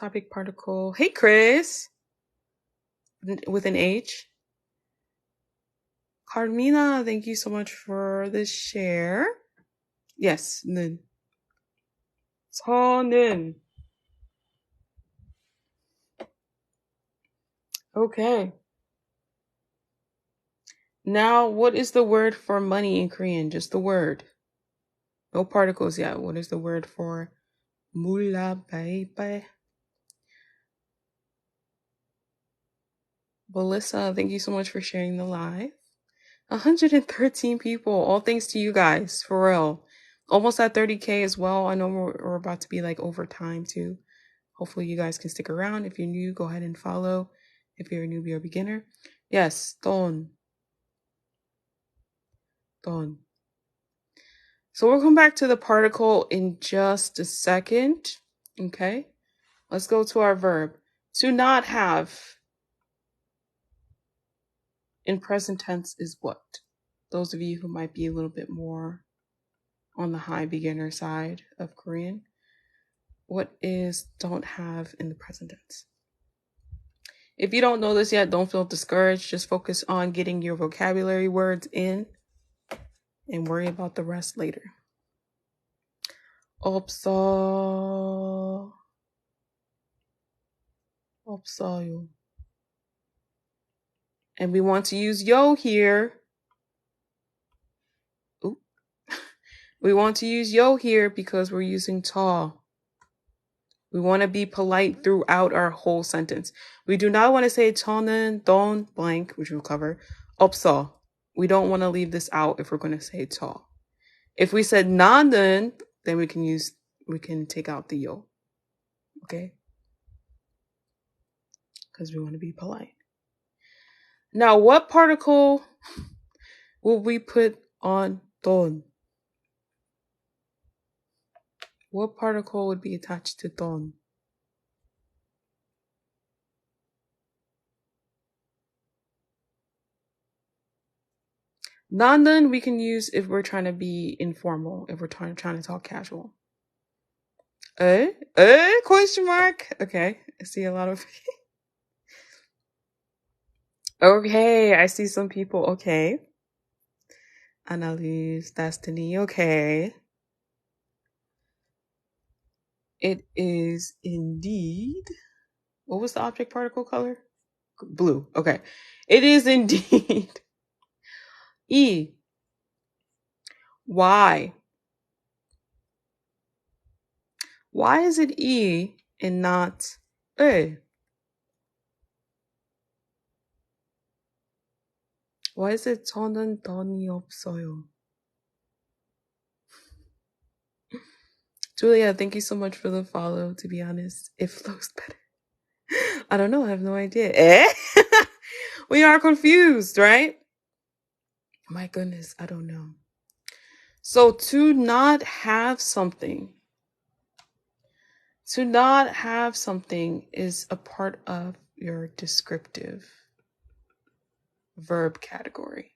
topic particle. Hey, Chris, with an H. Carmina, thank you so much for the share. Yes, 는. 저는. Okay. Now, what is the word for money in Korean? Just the word. No particles yet. What is the word for 몰라, 바이바이? Melissa, thank you so much for sharing the live. 113 people. All thanks to you guys, for real. Almost at 30K as well. I know we're about to be like over time too. Hopefully you guys can stick around. If you're new, go ahead and follow. If you're a newbie or beginner. Yes, 돈. So we'll come back to the particle in just a second. Okay. Let's go to our verb. To not have in present tense is what? Those of you who might be a little bit more on the high beginner side of Korean. What is don't have in the present tense? If you don't know this yet, don't feel discouraged. Just focus on getting your vocabulary words in and worry about the rest later. 없어요. And we want to use yo here. Ooh. We want to use yo here because we're using 저. We want to be polite throughout our whole sentence. We do not want to say 저는 don't blank, which we'll cover. 없어. We don't want to leave this out if we're going to say 저. If we said 나는, then we can take out the yo. Okay? Because we want to be polite. Now, what particle will we put on 돈? What particle would be attached to 돈? 나는 we can use if we're trying to be informal, if we're trying to talk casual. Question mark? Okay, I see a lot of... Okay, I see some people. Okay. Annalise, Destiny. Okay. It is indeed... What was the object particle color? Blue. Okay. It is indeed... E. Why? Why is it E and not E? Why is it 저는 돈이 없어요? Julia, thank you so much for the follow, to be honest. It flows better. I don't know. I have no idea. We are confused, right? My goodness, I don't know. So to not have something. To not have something is a part of your descriptive verb category.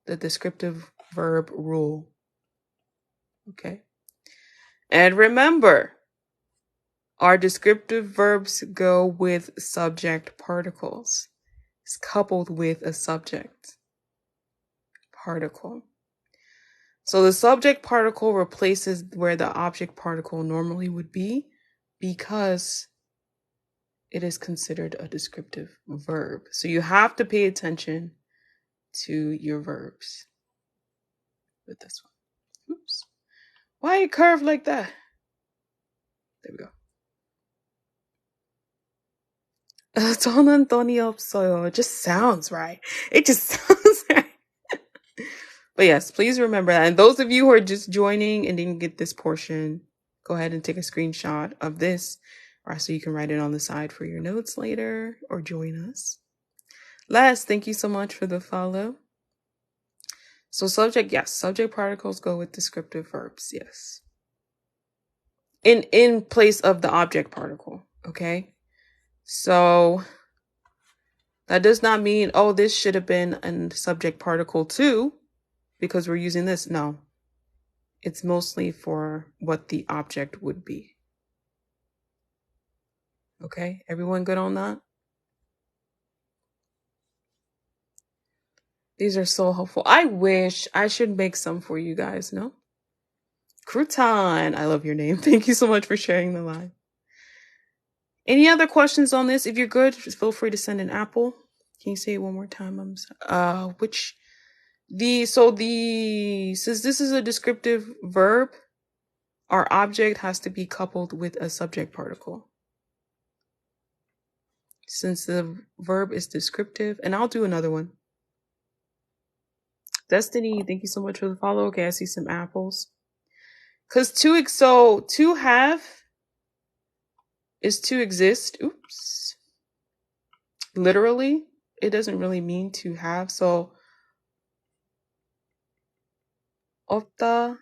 The descriptive verb rule. Okay. And remember, our descriptive verbs go with subject particles. It's coupled with a subject particle. So the subject particle replaces where the object particle normally would be because it is considered a descriptive verb. So you have to pay attention to your verbs with this one. Oops. Why it curved like that? There we go. 저는 돈이 없어요. It just sounds right. It just sounds right. But yes, please remember that. And those of you who are just joining and didn't get this portion, go ahead and take a screenshot of this, or so you can write it on the side for your notes later or join us. Les, thank you so much for the follow. So subject, yes, subject particles go with descriptive verbs, yes. In place of the object particle, okay? So that does not mean, oh, this should have been a subject particle too, because we're using this. No, it's mostly for what the object would be. Okay, everyone good on that? These are so helpful. I wish I should make some for you guys, no? Crouton, I love your name. Thank you so much for sharing the live. Any other questions on this? If you're good, just feel free to send an apple. Can you say it one more time? Since this is a descriptive verb, our object has to be coupled with a subject particle. Since the verb is descriptive, and I'll do another one. Destiny, thank you so much for the follow. Okay, I see some apples. Because to have is to exist. Oops. Literally, it doesn't really mean to have. So, 없다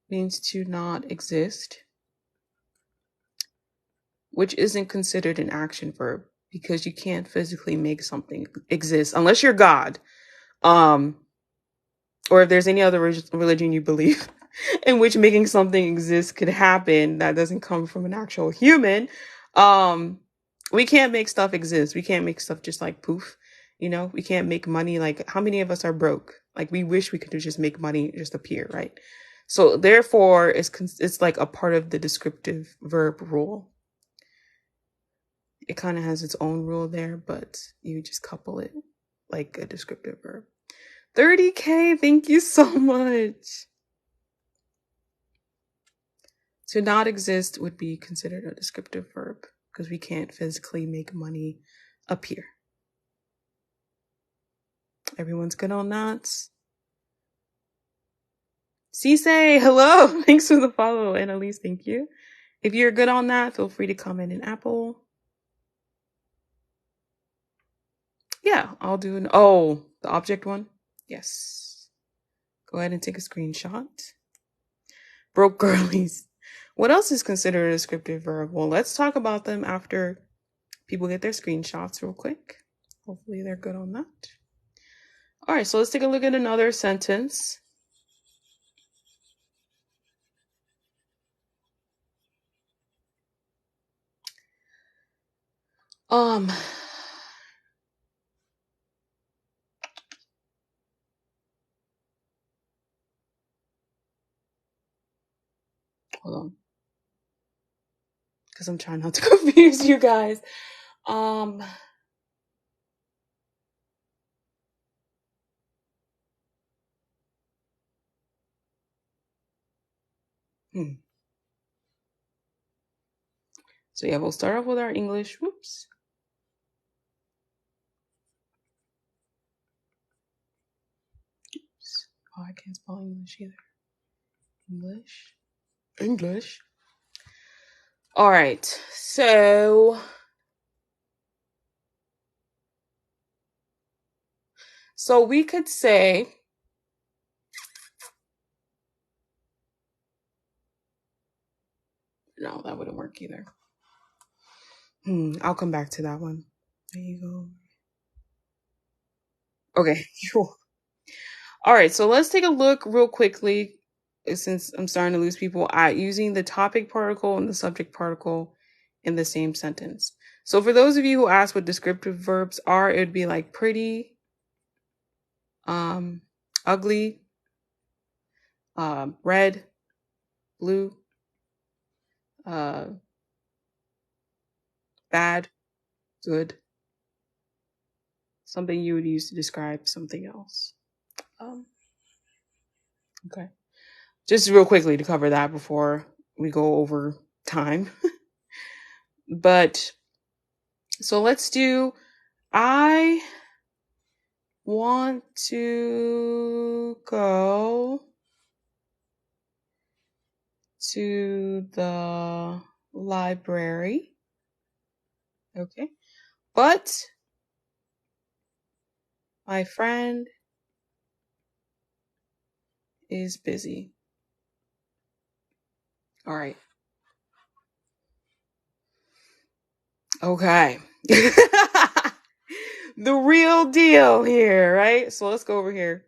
means to not exist, which isn't considered an action verb because you can't physically make something exist unless you're God. Or if there's any other religion you believe in which making something exist could happen that doesn't come from an actual human. We can't make stuff exist. We can't make stuff just like poof. We can't make money. Like, how many of us are broke? Like, we wish we could just make money just appear, right? So therefore, it's like a part of the descriptive verb rule. It kind of has its own rule there, but you just couple it like a descriptive verb. 30K, thank you so much. To not exist would be considered a descriptive verb because we can't physically make money appear. Everyone's good on that? Cisse, hello. Thanks for the follow. Annalise, thank you. If you're good on that, feel free to comment in Apple. Yeah, I'll do the object one. Yes. Go ahead and take a screenshot. Broke girlies. What else is considered a descriptive verb? Well, let's talk about them after people get their screenshots real quick. Hopefully they're good on that. All right, so let's take a look at another sentence. Hold on. Because I'm trying not to confuse you guys. So yeah, we'll start off with our English. Whoops. Oops. Oh, I can't spell English either. English. All right. So we could say, no, that wouldn't work either. I'll come back to that one. There you go. Okay. All right. So let's take a look real quickly, since I'm starting to lose people, at using the topic particle and the subject particle in the same sentence. So for those of you who ask what descriptive verbs are, it would be like pretty, ugly, red, blue, bad, good. Something you would use to describe something else. Okay. Just real quickly to cover that before we go over time. But so let's do, I want to go to the library. Okay. But my friend is busy. All right. Okay. The real deal here, right? So let's go over here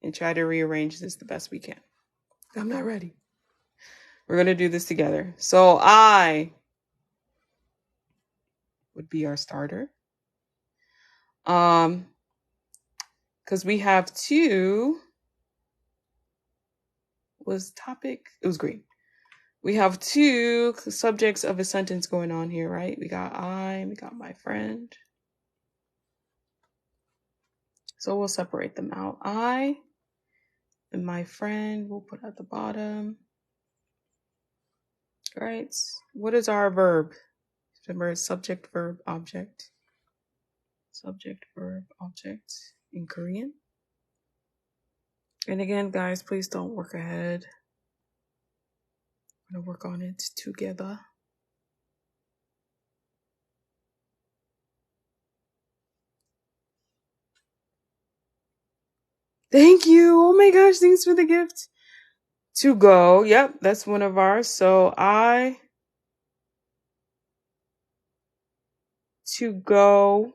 and try to rearrange this the best we can. I'm not ready. We're going to do this together. So I would be our starter. Because we have two. Was topic? It was green. We have two subjects of a sentence going on here, right? We got I, we got my friend. So we'll separate them out. I and my friend, we'll put at the bottom. All right. What is our verb? Remember, subject, verb, object. Subject, verb, object in Korean. And again, guys, please don't work ahead. I'm going to work on it together. Thank you. Oh my gosh, thanks for the gift. To go. Yep, that's one of ours. So I to go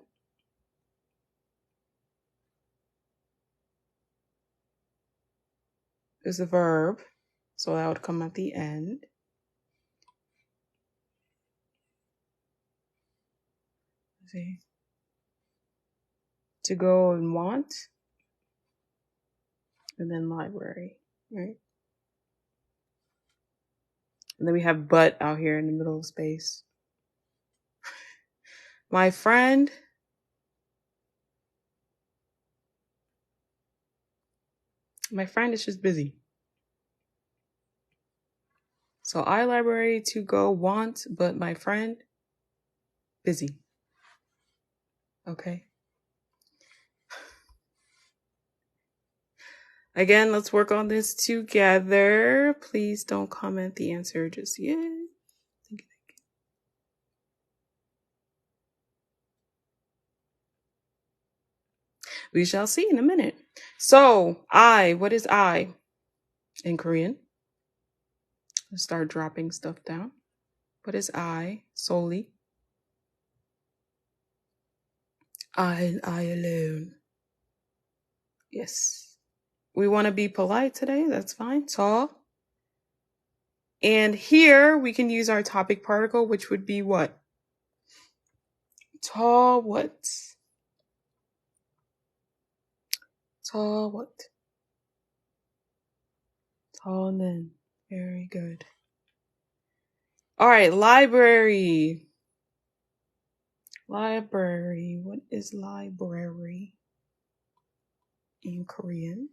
is a verb. So that would come at the end. Let's see. To go and want. And then library, right? And then we have but out here in the middle of space. My friend. My friend is just busy. So I library to go want, but my friend busy. Okay. Again, let's work on this together. Please don't comment the answer just yet. Thank you. We shall see in a minute. So, I, what is I in Korean? Let's start dropping stuff down. What is I solely? I alone. Yes. We want to be polite today. That's fine. 저. And here we can use our topic particle, which would be what? 저 what? 저 what? 저는. Very good. All right, library. Library. What is library in Korean?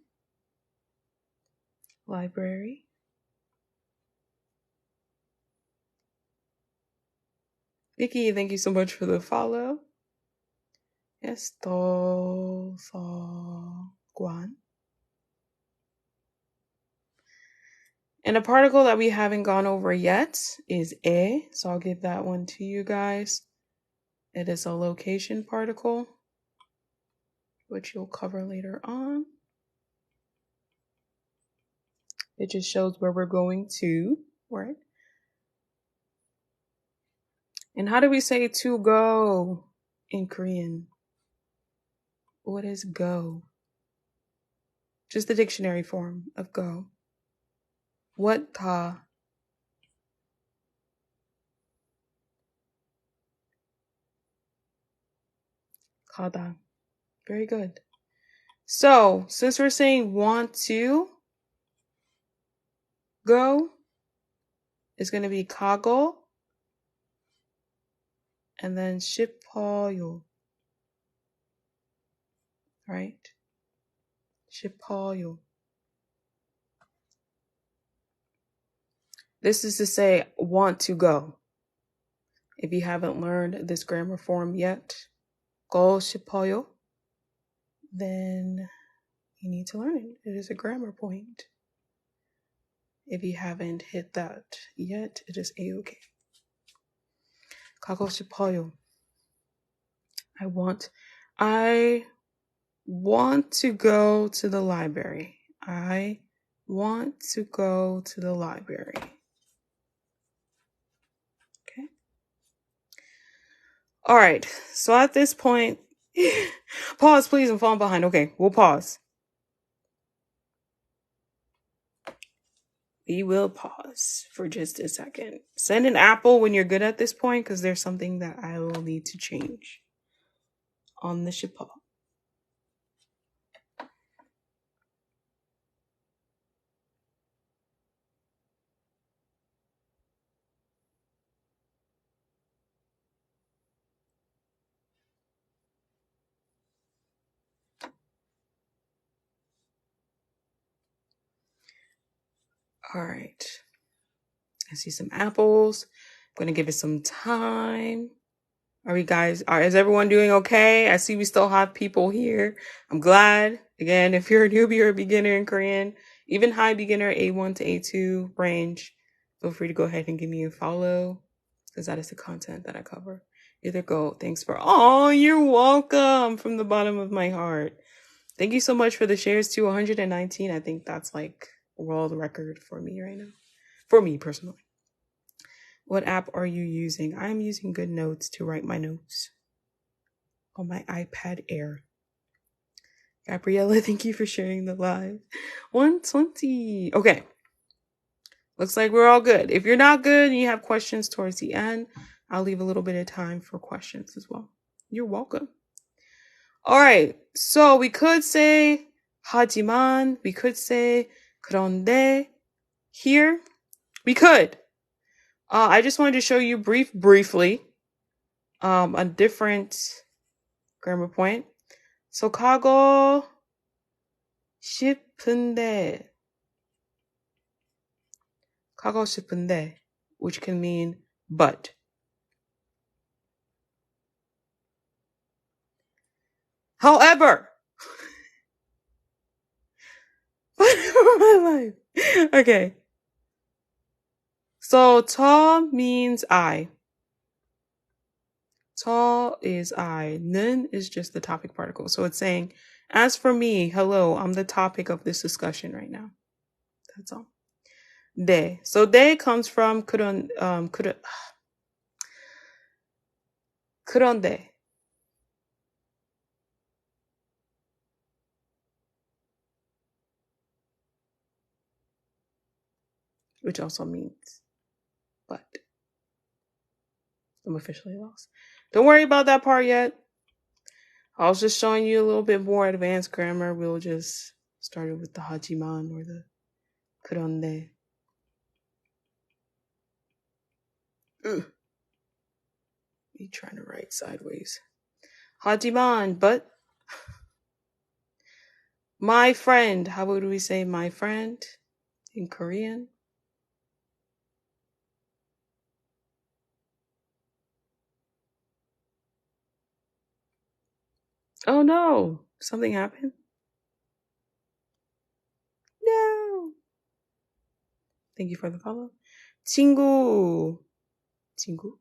Library. Vicky, thank you so much for the follow. Yes, 도서관. And a particle that we haven't gone over yet is 에. So I'll give that one to you guys. It is a location particle, which you'll cover later on. It just shows where we're going to, right? And how do we say to go in Korean? What is go? Just the dictionary form of go. What ta? 가다. Very good. So, since we're saying want to go, it's going to be 가고 and then 싶어요. Right? 싶어요. This is to say want to go. If you haven't learned this grammar form yet, go 싶어요, then you need to learn it. It is a grammar point. If you haven't hit that yet, it is a-okay. 가고 싶어요. I want to go to the library. I want to go to the library. Okay. All right. So at this point, pause, please. I'm falling behind. Okay, we'll pause. We will pause for just a second. Send an apple when you're good at this point, because there's something that I will need to change on the Shippa. All right. I see some apples. I'm going to give it some time. Is everyone doing okay? I see we still have people here. I'm glad. Again, if you're a newbie or a beginner in Korean, even high beginner A1 to A2 range, feel free to go ahead and give me a follow, because that is the content that I cover. Either go. Thanks for, oh, you're welcome from the bottom of my heart. Thank you so much for the shares too. 119. I think that's like a world record for me right now. For me personally. What app are you using? I'm using GoodNotes to write my notes on my iPad Air. Gabriella, thank you for sharing the live. 120. Okay. Looks like we're all good. If you're not good and you have questions towards the end, I'll leave a little bit of time for questions as well. You're welcome. All right. So we could say 하지만. We could say 그런데. Here. We could. I just wanted to show you briefly a different grammar point. So 가고 싶은데, which can mean but. However, my life. Okay. So 저 means I. 저 is I. 는 is just the topic particle. So it's saying, as for me, hello, I'm the topic of this discussion right now. That's all. 네. So 네 comes from 그런데. Which also means but. I'm officially lost. Don't worry about that part yet. I was just showing you a little bit more advanced grammar. We'll just start it with the 하지만 or the 그런데. Me trying to write sideways. 하지만, but. My friend. How would we say my friend in Korean? Oh no. Something happened? No. Thank you for the follow. 친구. 친구야.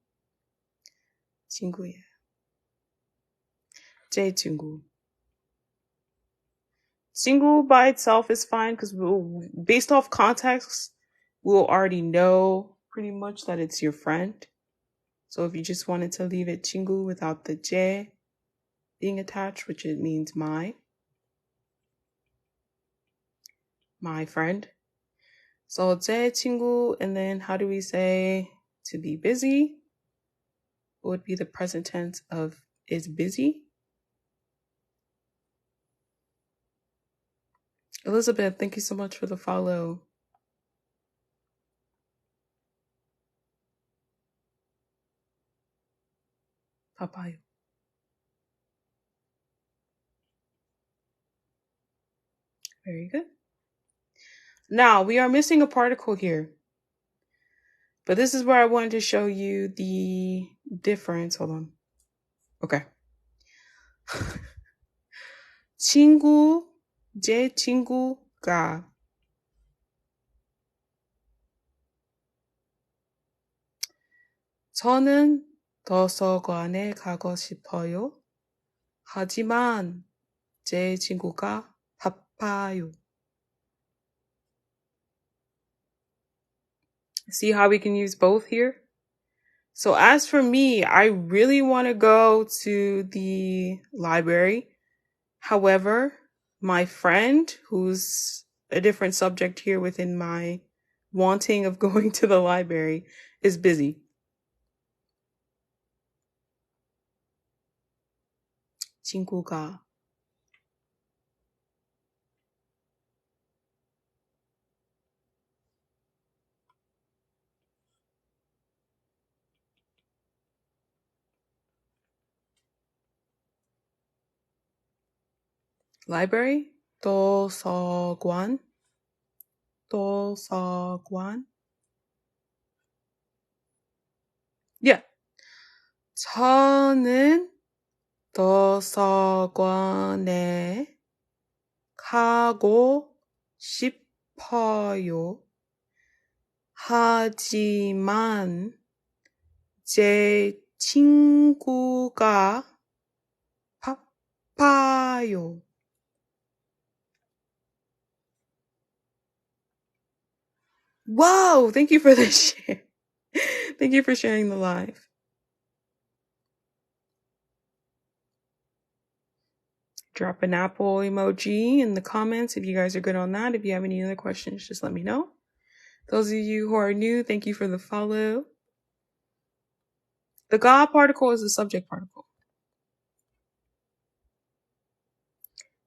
제 친구. 친구 by itself is fine because based off context, we'll already know pretty much that it's your friend. So if you just wanted to leave it 친구 without the 제 being attached, which it means my friend. So 제 친구, and then how do we say to be busy? What would be the present tense of is busy? Elizabeth, thank you so much for the follow. Papayo. Very good. Now, we are missing a particle here. But this is where I wanted to show you the difference. Hold on. Okay. 친구, 제 친구가. 저는 도서관에 가고 싶어요. 하지만 제 친구가 바빠요. See how we can use both here? So as for me, I really want to go to the library. However, my friend, who's a different subject here within my wanting of going to the library is busy. 친구가 library 도서관 도서관 yeah 저는 도서관에 가고 싶어요. 하지만 제 친구가 바빠요. Wow, thank you for the share. Thank you for sharing the live. Drop an apple emoji in the comments if you guys are good on that. If you have any other questions, just let me know. Those of you who are new, thank you for the follow. The ga particle is the subject particle.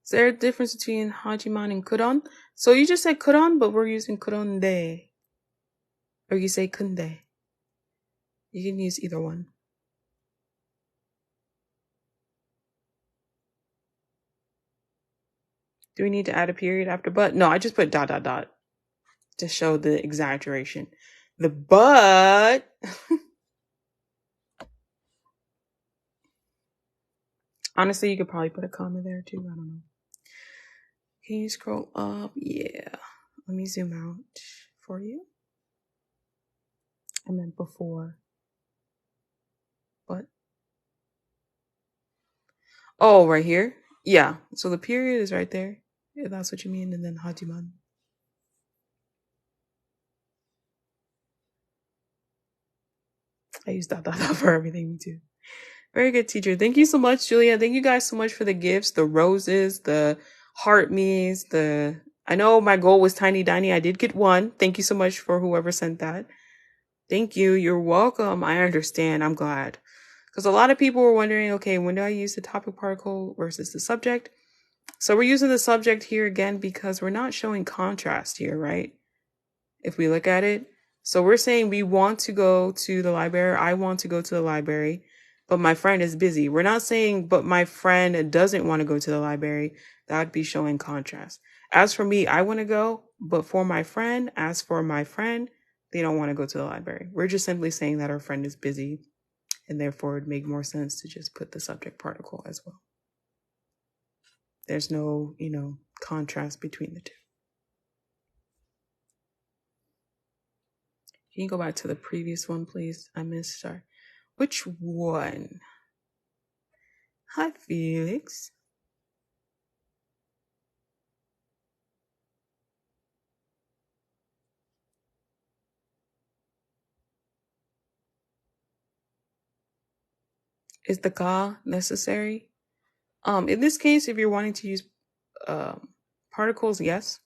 Is there a difference between hajiman and kuron? So you just said kuron, but we're using kuronde. Or you say kunde. You can use either one. Do we need to add a period after but? No, I just put ... to show the exaggeration. The but. Honestly, you could probably put a comma there too. I don't know. Can you scroll up? Yeah. Let me zoom out for you. I meant before. But. Oh, right here? Yeah. So the period is right there. If that's what you mean. And then hajiman. I use ... for everything, me too. Very good, teacher. Thank you so much, Julia. Thank you guys so much for the gifts, the roses, the heart me's, I know my goal was tiny tiny. I did get one. Thank you so much for whoever sent that. Thank you. You're welcome. I understand. I'm glad. Because a lot of people were wondering, okay, when do I use the topic particle versus the subject? So we're using the subject here again because we're not showing contrast here, right? If we look at it. So we're saying we want to go to the library. I want to go to the library, but my friend is busy. We're not saying, but my friend doesn't want to go to the library. That would be showing contrast. As for me, I want to go, but for my friend, as for my friend, they don't want to go to the library. We're just simply saying that our friend is busy, and therefore it would make more sense to just put the subject particle as well. There's no, contrast between the two. Can you go back to the previous one, please? I missed, sorry. Which one? Hi, Felix. Is the ka necessary? In this case, if you're wanting to use particles, yes.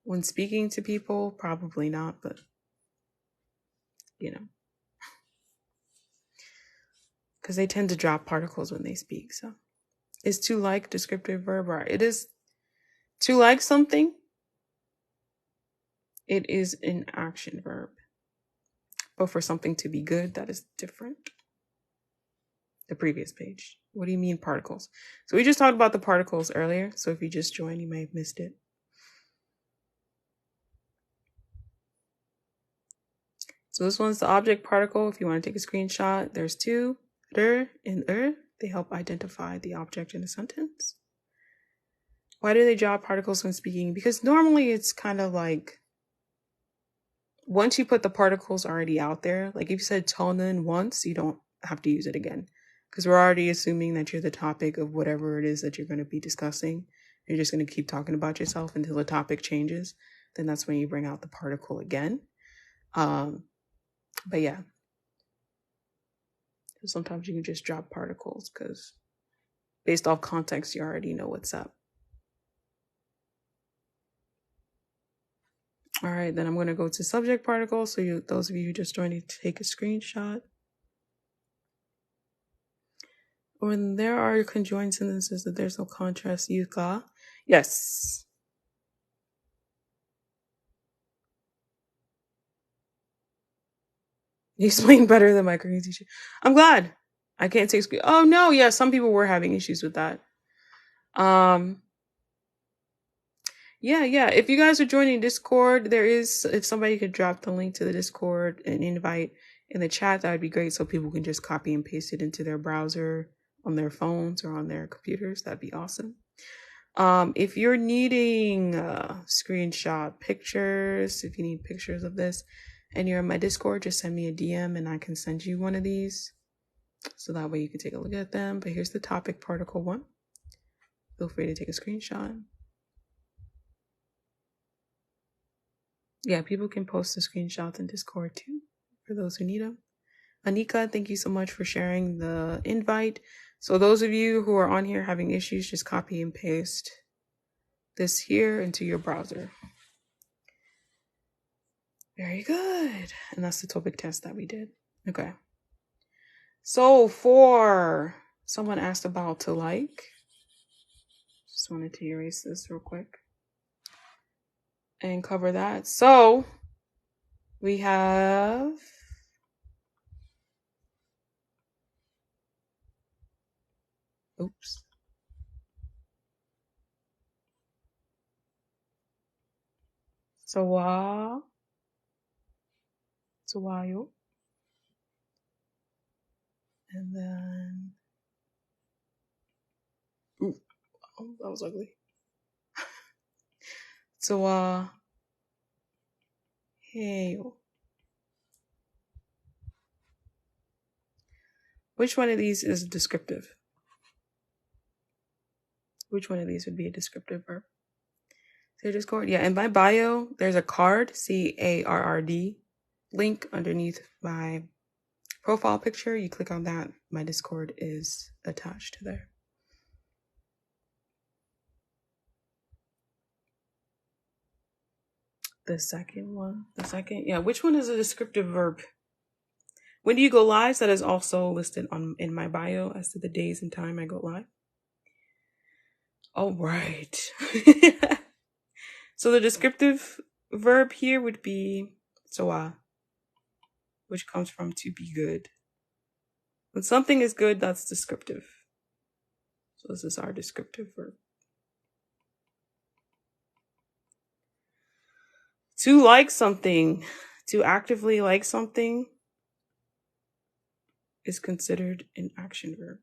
When speaking to people, probably not, but because they tend to drop particles when they speak. So, is to like descriptive verb? Or it is to like something. It is an action verb, but for something to be good, that is different. The previous page. What do you mean particles? So we just talked about the particles earlier. So if you just joined, you may have missed it. So this one's the object particle. If you want to take a screenshot, there's two, r and They help identify the object in a sentence. Why do they drop particles when speaking? Because normally it's kind of like, once you put the particles already out there, like if you said tonen once, you don't have to use it again. Because we're already assuming that you're the topic of whatever it is that you're going to be discussing. You're just going to keep talking about yourself until the topic changes. Then that's when you bring out the particle again. But yeah. Sometimes you can just drop particles because based off context, you already know what's up. All right, then I'm going to go to subject particle. So those of you who just joined, need to take a screenshot. When there are conjoined sentences that there's no contrast, use ga. Yes. You explained better than my Korean teacher. I'm glad. I can't take screen. Oh no, yeah, some people were having issues with that. Yeah. If you guys are joining Discord, if somebody could drop the link to the Discord and invite in the chat, that would be great. So people can just copy and paste it into their browser on their phones or on their computers. That'd be awesome. If you're needing screenshot pictures, if you need pictures of this and you're in my Discord, just send me a DM and I can send you one of these. So that way you can take a look at them. But here's the topic particle 1. Feel free to take a screenshot. Yeah, people can post the screenshots in Discord too, for those who need them. Anika, thank you so much for sharing the invite. So those of you who are on here having issues, just copy and paste this here into your browser. Very good. And that's the topic test that we did. Okay. So for someone asked about to like. Just wanted to erase this real quick and cover that. So we have oops. Sawayo. And then ooh, oh, that was ugly. Heyo. Which one of these is descriptive? Which one of these would be a descriptive verb? So Discord, yeah. In my bio, there's a card, CARRD, link underneath my profile picture. You click on that. My Discord is attached to there. The second, yeah. Which one is a descriptive verb? When do you go live? That is also listed in my bio as to the days and time I go live. All right. So the descriptive verb here would be soa, which comes from to be good. When something is good, that's descriptive. So this is our descriptive verb. To like something, to actively like something, is considered an action verb.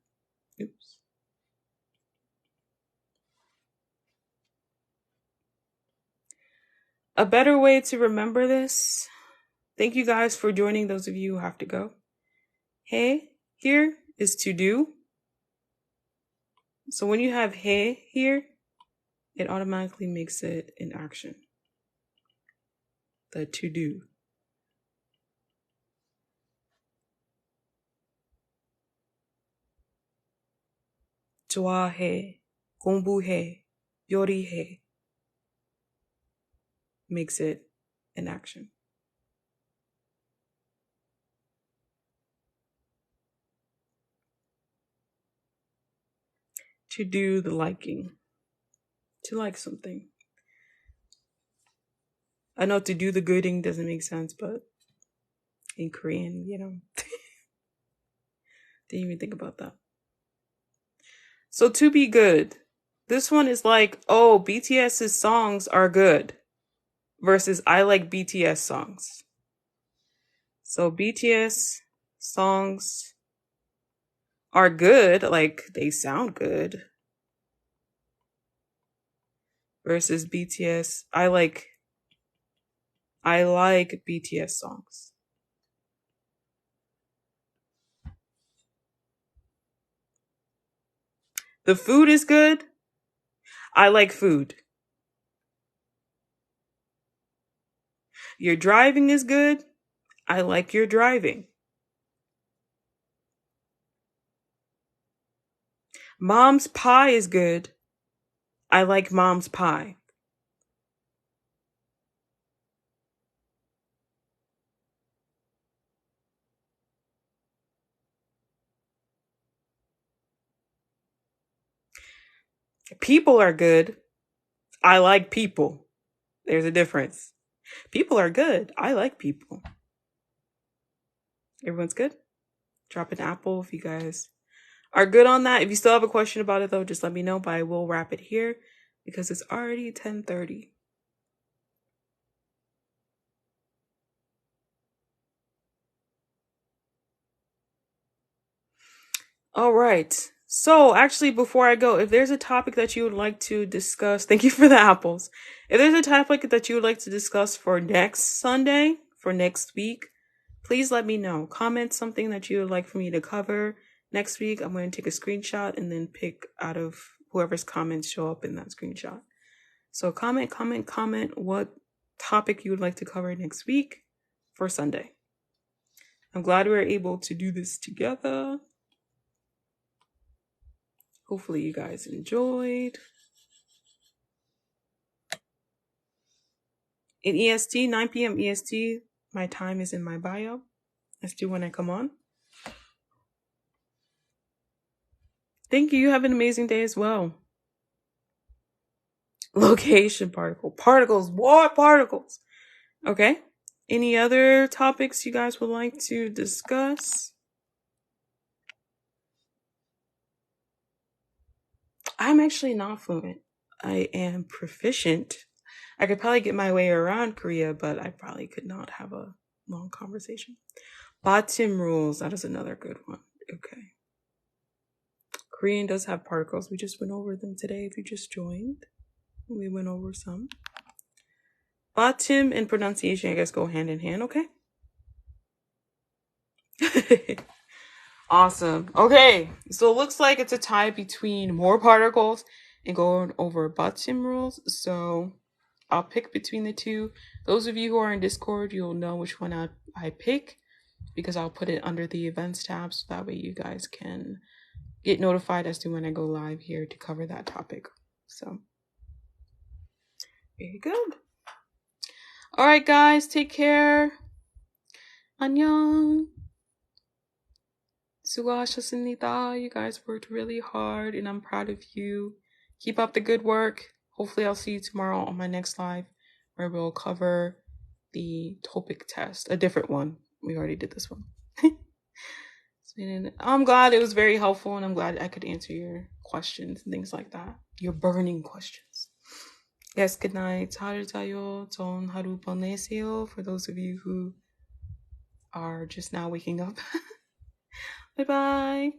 Oops. A better way to remember this, thank you guys for joining, those of you who have to go. Hey here is to do. So when you have hey here, it automatically makes it an action. The to do. 좋아해, 공부해, 요리해 makes it an action. To do the liking. To like something. I know to do the gooding doesn't make sense, but in Korean, didn't even think about that. So to be good. This one is like, oh, BTS's songs are good versus I like BTS songs. So BTS songs are good, like they sound good. Versus BTS, I like BTS songs. The food is good. I like food. Your driving is good. I like your driving. Mom's pie is good. I like mom's pie. People are good. I like people. There's a difference. People are good. I like people. Everyone's good? Drop an apple if you guys are good on that. If you still have a question about it, though, just let me know. But I will wrap it here because it's already 10:30. All right. So actually, before I go, if there's a topic that you would like to discuss, thank you for the apples. If there's a topic that you would like to discuss for next Sunday, for next week, please let me know. Comment something that you would like for me to cover next week. I'm going to take a screenshot and then pick out of whoever's comments show up in that screenshot. So comment what topic you would like to cover next week for Sunday. I'm glad we were able to do this together. Hopefully you guys enjoyed. In EST, 9 p.m. EST, my time is in my bio. Let's do when I come on. Thank you. You have an amazing day as well. Location particle. Particles. What particles? Okay. Any other topics you guys would like to discuss? I'm actually not fluent. I am proficient. I could probably get my way around Korea, but I probably could not have a long conversation. Batim rules. That is another good one. Okay. Korean does have particles. We just went over them today. If you just joined, we went over some. Batim and pronunciation, I guess, go hand in hand. Okay. Awesome. Okay. So it looks like it's a tie between more particles and going over Batim rules. So I'll pick between the two. Those of you who are in Discord, you'll know which one I pick because I'll put it under the events tab so that way you guys can get notified as to when I go live here to cover that topic. So, very good. All right, guys, take care. 안녕. 수고하셨습니다. You guys worked really hard, and I'm proud of you. Keep up the good work. Hopefully, I'll see you tomorrow on my next live, where we'll cover the TOPIC test, a different one. We already did this one. I'm glad it was very helpful, and I'm glad I could answer your questions and things like that. Your burning questions. Yes, good night. 잘 자요. 좋은 하루 보내세요. For those of you who are just now waking up. Bye-bye.